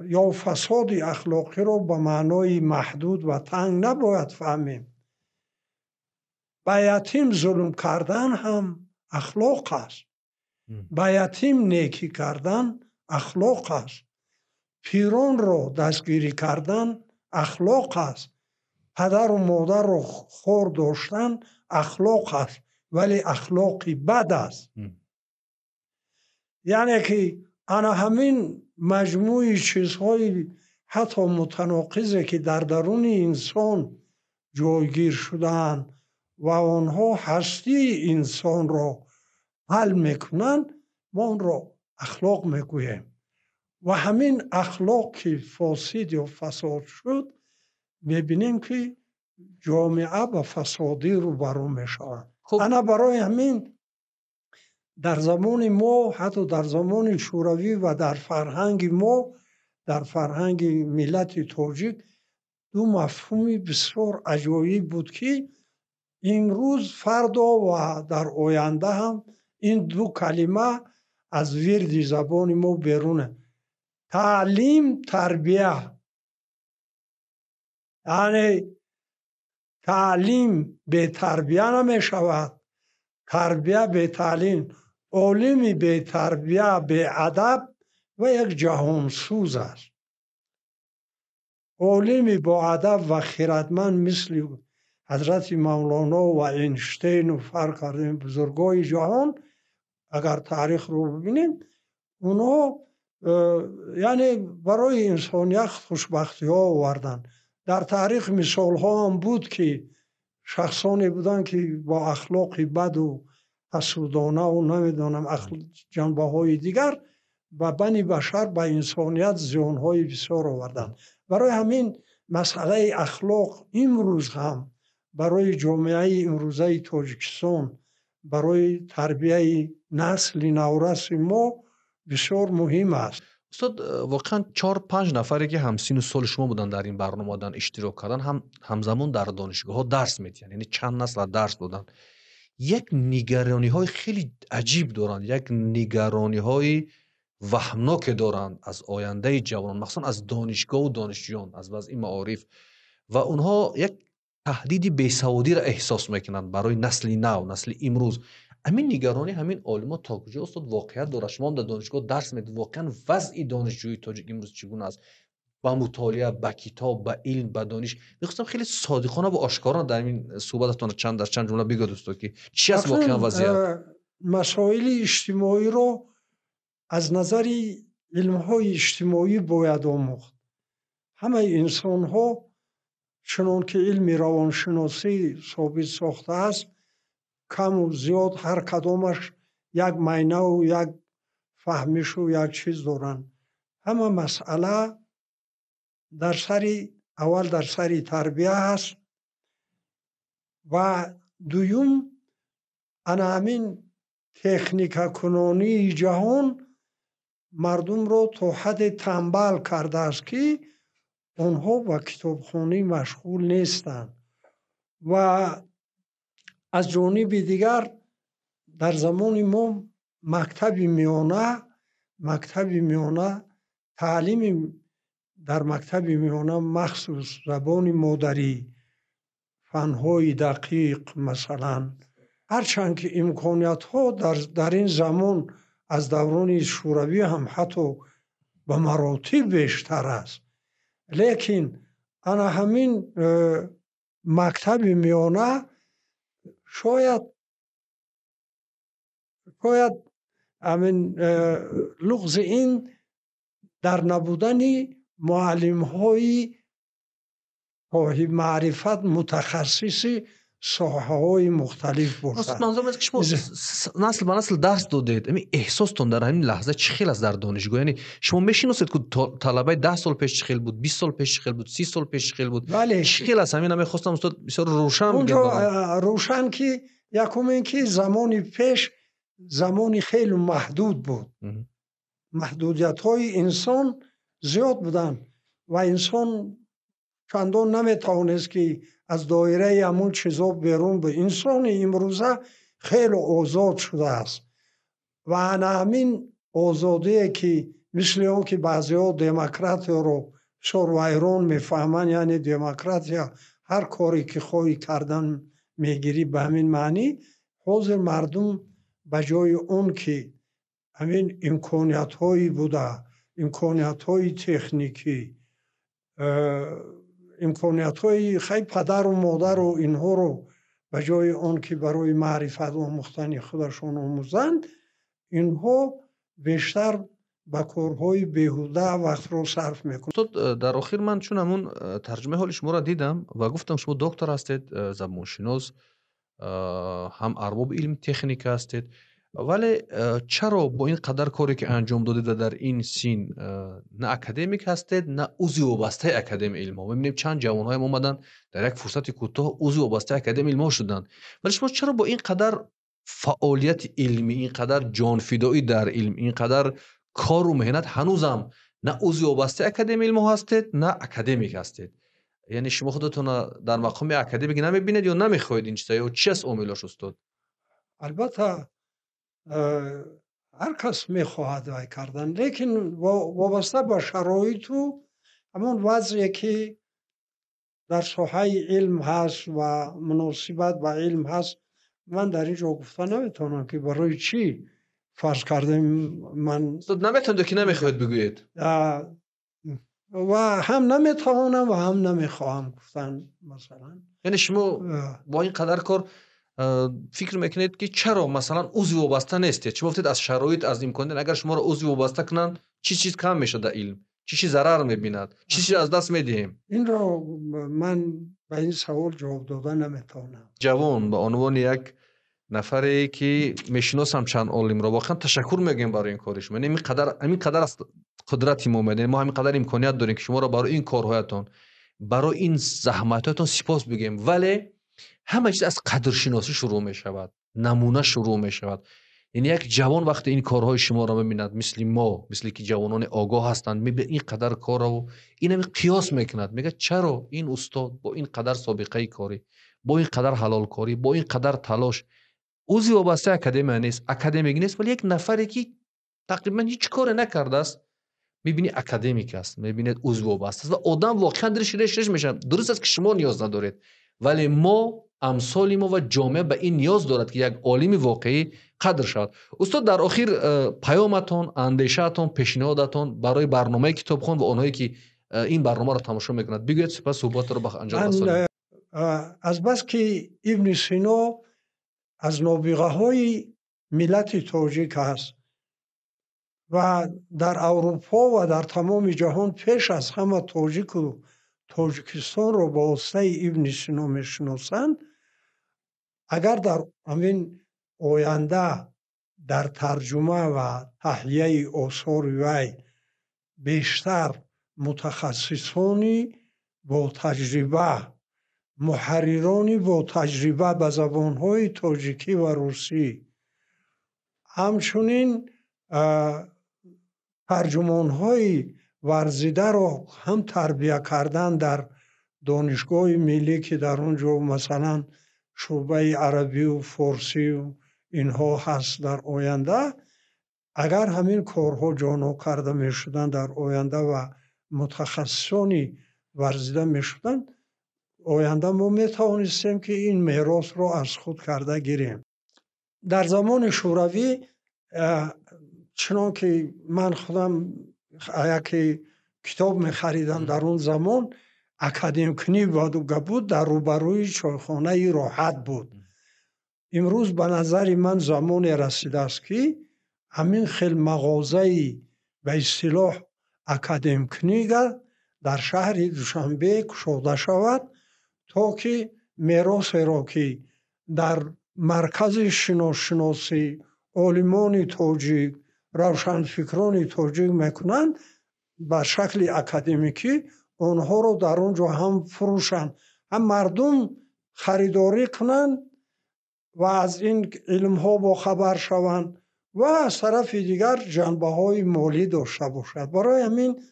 یا فساد اخلاقی رو به معنای محدود و تنگ نباید فهمیم. به یتیم ظلم کردن هم اخلاق است. به یتیم نیکی کردن اخلاق است. پیران رو دستگیری کردن اخلاق است. پدر و مادر رو خور داشتن اخلاق است، ولی اخلاقی بد است. یعنی که انا همین مجموعی چیزهای حتی متناقضه که در درون انسان جایگیر شدن و آنها هستی انسان را حل میکنن، ما اون را اخلاق میگوییم. و همین اخلاق که فاسد یا فساد شد، میبینیم که جامعه به فسادی روبرو میشود. انا برای همین در زمان ما، حتی در زمان شوروی و در فرهنگ ما، در فرهنگ ملت تاجیک، دو مفهومی بسیار عجایب بود که امروز فردا و در آینده هم این دو کلمه از ورد زبان ما بیرونه. تعلیم، تربیه. یعنی تعلیم به تربیه نمی شود، تربیه به تعلیم. عالمی به تربیه، به ادب و یک جهان سوز است. عالمی با ادب و خردمند مثل حضرت مولانا و اینشتین و فرق کردیم بزرگای جهان، اگر تاریخ رو ببینیم، اونا یعنی برای انسانیت خوشبختی ها آوردن. در تاریخ مثال ها هم بود که شخصانی بودن که با اخلاق بد و حسودانه و نمیدونم جنبه های دیگر و بنی بشر به انسانیت زیان های بسیار آوردن. برای همین مسئله اخلاق امروز هم برای جامعه امروزه تاجیکستان، برای تربیه نسل نورس ما بسیار مهم است. استاد واقعا 4-5 نفری که همسین و سال شما بودن در این برنامه دادن اشتراک کردن، همزمان در دانشگاه ها درس میدن، یعنی چند نسل درس دادن. یک نگرانی های خیلی عجیب دارن، یک نگرانی های وهمناک دارن از آینده جوانان، مخصوصا از دانشگاه و دانشجویان، از وضع معارف، و اونها یک تهدید بیسوادی را احساس میکنن برای نسل نو، نسل امروز. همین نگرانی همین عالما تا کجا استاد واقعیت داره؟ شما هم در دانشگاه درس میدید، واقعا وضع دانشجوی تاجیک امروز چگونه است؟ با مطالعه، با کتاب، با علم، با دانش. میخواستم خیلی صادقانه و آشکارانه در این صحبتتون در چند جمله بگید استاد که چی است واقعا وضعیت. مسائل اجتماعی رو از نظر علم‌های اجتماعی باید آموخت. همه انسان‌ها چنان که علم روانشناسی ثابت ساخته است، کم و زیاد هر کدامش یک معنی و یک فهمش و یک چیز دارن. همه مسئله در سر اول در سر تربیه هست و دویم انا همین تکنیک کنونی جهان مردم رو تا حد تنبل کرده است که اونها با کتابخوانی مشغول نیستند. و از جانب دیگر در زمان ما مکتب میانه تعلیم در مکتب میانه مخصوص زبان مادری، فنهای دقیق مثلا، هرچند که امکانیت ها در این زمان از دوران شوروی هم حتی به مراتب بیشتر است، لیکن انا همین مکتب میانه شاید همین لغز این در نبودن معلم های صاحب معرفت متخصصی ساحه های مختلف باشد. منظورم است که شما نسل به نسل درس دادید، امی احساستون در همین لحظه چه خیلی است در دانشگاه؟ یعنی شما میشناسید که طلبه 10 سال پیش چه خیلی بود، 20 سال پیش چه خیلی بود، 30 سال پیش چه خیلی بود، چه خیلی است؟ همین میخواستم استاد بسیار روشن بگید. اونجا روشن که یکم این که زمانی پیش زمانی خیلی محدود بود، محدودیت های انسان زیاد بودن و انسان چندان نمیتوانست که از دایره همون چیزا بیرون به انسان امروزه خیلی آزاد شده است و همین آزادی که مثل اون که بعضی ها دموکرات رو سروایرون میفهمن، یعنی دموکرات یا هر کاری که خواهی کردن میگیری به همین معنی، حاضر مردم به جای اون که همین امکانیت هایی بوده، امکانیت های تکنیکی، امکانیت های خیلی پدر و مادر و اینها رو به جای اون که برای معرفت و آموختن خودشون آموزند، اینها بیشتر به کارهای بیهوده وقت رو صرف میکنند. در آخر من چون همون ترجمه حال شما را دیدم و گفتم شما دکتر هستید، زبانشناس، هم ارباب علم تکنیک هستید، ولی چرا با این قدر کاری که انجام دادید و در این سین نه اکادمیک هستید نه عضو وابسته اکادمی علم ها؟ می‌بینیم چند جوان‌های اومدن در یک فرصت کوتاه عضو وابسته اکادمی علم ها شدن، ولی شما چرا با این قدر فعالیت علمی، این قدر جان فدایی در علم، این قدر کار و مهنت هنوزم نه عضو وابسته اکادمی علم ها هستید نه اکادمیک هستید؟ یعنی شما خودتون در مقام اکادمیک نمی‌بینید یا نمی‌خواید این چیزا، یا چی است عاملش استاد؟ البته هر کس میخواهد وای کردن، لیکن وابسته به شرایط و همون وضعی که در ساحه علم هست و مناسبت به علم هست، من در اینجا گفته نمیتونم که برای چی فرض کردم من نمیتونید که نمیخواید بگویید و هم نمیتوانم و هم نمیخواهم گفتن مثلا. یعنی شما با این قدر کار فکر میکنید که چرا مثلا عضو وابسته نیستید؟ شما گفتید از شرایط، از امکانات، اگر شما را عضو وابسته کنن چیز کم میشه در علم، چی ضرر میبیند، چی از دست میدهیم؟ این را من به این سوال جواب دادن نمیتونم. جوان به عنوان یک نفری که میشناسم چند عالم را، واقعا تشکر میگم برای این کارش. من همین قدر است قدرت ما اومده، ما همین قدر امکانیت داریم که شما را برای این کارهایتون، برای این زحمتاتون سپاس بگیم، ولی همه چیز از قدرشناسی شروع می شود، نمونه شروع می شود. یعنی یک جوان وقتی این کارهای شما را میبیند، مثل ما، مثل که جوانان آگاه هستند، میبینه این قدر کار را و این هم قیاس میکند، میگه چرا این استاد با این قدر سابقه کاری، با این قدر حلال کاری، با این قدر تلاش عضو وابسته اکادمی نیست، اکادمیک نیست، ولی یک نفری که تقریبا هیچ کار نکرده است میبینی اکادمیک است، میبینید عضو وابسته است و آدم واقعا درش ریش میشه. درست است که شما نیاز ندارید، ولی ما امثال ما و جامعه به این نیاز دارد که یک عالم واقعی قدر شود. استاد در آخر پیامتون، اندیشه‌تون، پیشنهادتون برای برنامه کتابخوان و اونایی که این برنامه را تماشا میکنند بگوید، سپس صحبت رو به انجام رسانیم. از بس که ابن سینا از نابغه های ملت تاجیک است و در اروپا و در تمام جهان پیش از همه تاجیک و تاجیکستان رو با واسطه ابن سینا میشناسند، اگر در همین آینده در ترجمه و تحلیه آثار وی بیشتر متخصصانی با تجربه محررانی با تجربه به زبانهای تاجیکی و روسی، همچنین ترجمانهای ورزیده را هم تربیه کردن در دانشگاه ملی که در اونجا مثلا شعبه عربی و فارسی و اینها هست. در آینده اگر همین کارها جانا کرده می شدن در آینده و متخصصانی ورزیده می شدن، آینده ما می توانستیم که این میراث را از خود کرده گیریم. در زمان شوروی چنان که من خودم یک کتاب می خریدم در اون زمان، اکادمیکنی بود در روبروی چایخانه راحت بود. امروز به نظر من زمان رسیده است که همین خیلی مغازه به اصطلاح اکادمیکنی در شهر دوشنبه گشوده شود تا که میراث را که در مرکز شناسی عالمان تاجیک، روشنفکران تاجیک میکنند، به شکل اکادمیکی آنها رو در اونجا هم فروشند، هم مردم خریداری کنند و از این علم ها با خبر شوند و از طرف دیگر جنبه های مالی داشته باشد. برای همین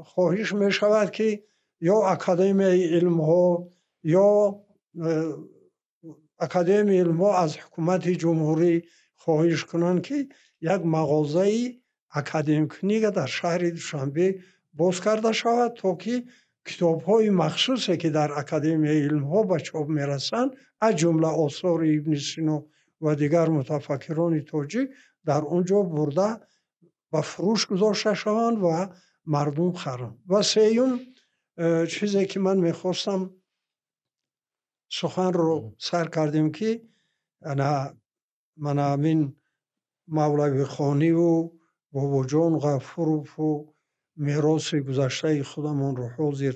خواهش می شود که یا اکادمی علم ها یا اکادمی علم ها از حکومت جمهوری خواهش کنند که یک مغازه اکادمیکنی در شهر دوشنبه باز کرده شود تا که کتاب های مخصوصی که در اکادمی علم ها به چاپ می رسند، از جمله آثار ابن سینا و دیگر متفکران تاجیک در اونجا برده و فروش گذاشته شوند و مردم خرند. و سیوم چیزی که من میخواستم سخن رو سر کردیم که من همین مولوی خانی و بابا جان غفوروف و میراث گذشته خودمان رو حاضر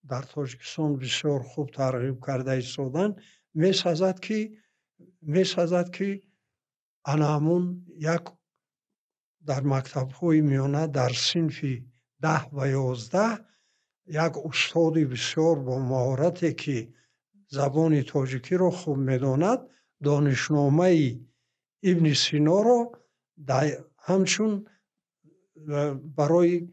در تاجیکستان بسیار خوب ترغیب کرده ایستادن. میسازد که انامون یک در مکتب های میانه در صنف 10 و 11 یک استاد بسیار با مهارتی که زبان تاجیکی رو خوب میداند دانشنامه ابن سینا رو همچون برای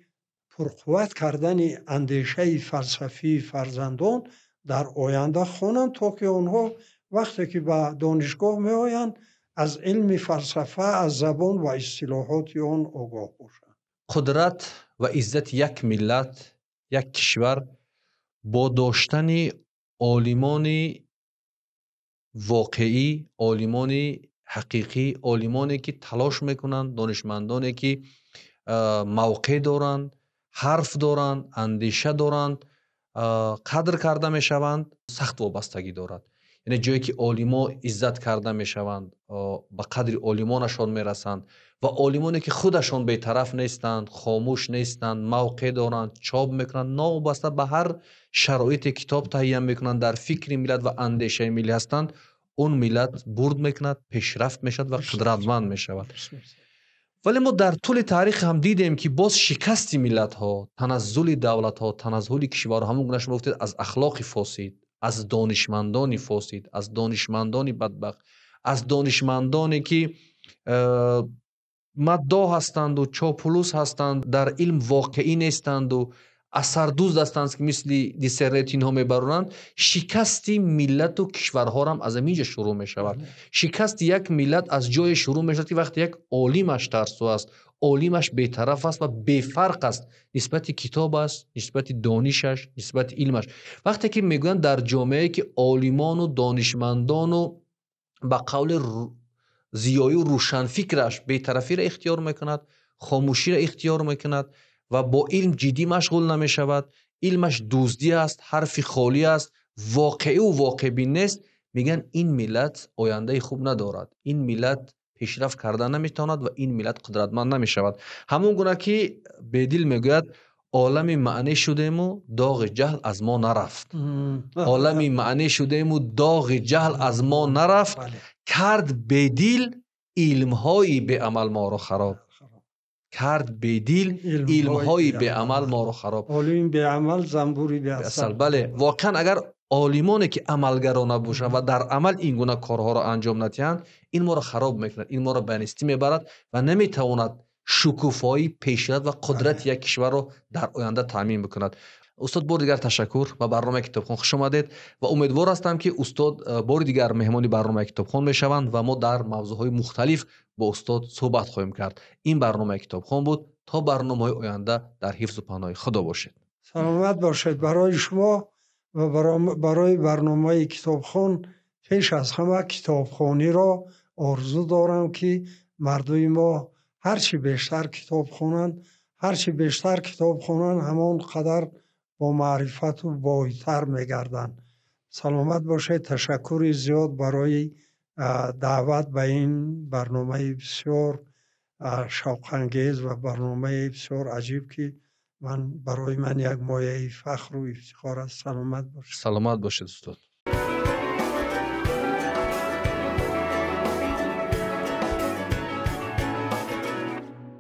پرقوت کردن اندیشه فلسفی فرزندان در آینده خوانند تا که آنها وقتی که به دانشگاه می آیند از علم فلسفه، از زبان و اصطلاحات آن آگاه باشند. قدرت و عزت یک ملت، یک کشور با داشتن عالمان واقعی، عالمان حقیقی، عالمانی که تلاش میکنند، دانشمندانی که موقع دارند، حرف دارند، اندیشه دارند، قدر کرده میشوند، سخت وابستگی دارد. یعنی جایی که عالما عزت کرده میشوند، به قدر عالمانشان میرسند و عالمانی که خودشان بی‌طرف نیستند، خاموش نیستند، موقع دارند، چاپ میکنند، نابسته به هر شرایط کتاب تهیه میکنند، در فکر ملت و اندیشه ملی هستند، اون ملت برد میکند، پیشرفت میشد و قدرتمند میشود. ولی ما در طول تاریخ هم دیدیم که باز شکست ملت ها، تنزل دولت ها، تنزل کشور همون گونه شما گفتید، از اخلاق فاسد، از دانشمندان فاسد، از دانشمندان بدبخت، از دانشمندانی که مدعا هستند و چاپلوس هستند، در علم واقعی نیستند و اثردوز هستند که مثل دیسرت اینها میبرند. شکست ملت و کشورها هم از اینجا شروع می شود. شکست یک ملت از جای شروع می شود که وقتی یک عالمش ترسو است، عالمش بی‌طرف است و بی‌فرق است نسبت کتاب است، نسبت دانشش، نسبت علمش. وقتی که میگویند در جامعه که عالمان و دانشمندان و به قول زیایی و روشن فکرش بی‌طرفی را اختیار میکند، خاموشی را اختیار میکند و با علم جدی مشغول نمی شود، علمش دزدی است، حرف خالی است، واقعی و واقع بین نیست، میگن این ملت آینده خوب ندارد، این ملت پیشرفت کردن نمیتواند و این ملت قدرتمند نمی شود. همون گونه که بیدل میگوید عالم معنی شدیم و داغ جهل از ما نرفت. عالم معنی شدیم و داغ جهل از ما نرفت، کرد بیدل علم‌های به عمل ما رو خراب. کرد بیدل علم‌های به عمل ما رو خراب. علم به عمل زنبوری به اصل. بله، واقعا اگر олимоне ки амалгаро набошанд ва дар амал ин гуна корҳоро анҷом надиҳанд, ин моро хароб мекунад, ин моро байнистӣ мебарад ва наметавонад шукуфоӣ, пешрафт ва қудрати як кишварро дар оянда таъмин бикунад. устод бори дигар ташаккур ба барномаи Китобхон хуш омадед ва умедвор ҳастам ки устод бори дигар меҳмони барномаи Китобхон мешаванд ва мо дар мавзӯъҳои мухталиф бо устод суҳбат хоҳем кард. ин барномаи Китобхон буд. то барномаҳои оянда дар ҳифзу паноҳи худо бошед. саломат бошед. барои шумо ва барои барномаи Китобхон пеш аз ҳама китобхониро орзу дорам ки мардуми мо ҳарчи бештар китоб хонанд, ҳарчи бештар китоб хонанд, ҳамон қадар бо маърифату бойтар мегарданд. саломат бошед. ташаккури зиёд барои даъват ба ин барномаи бисёр шавқангез ва барномаи бисёр аҷиб ки барои ман як мояи фахру ифтихор аст. саломат бошед. саломат бошед устод.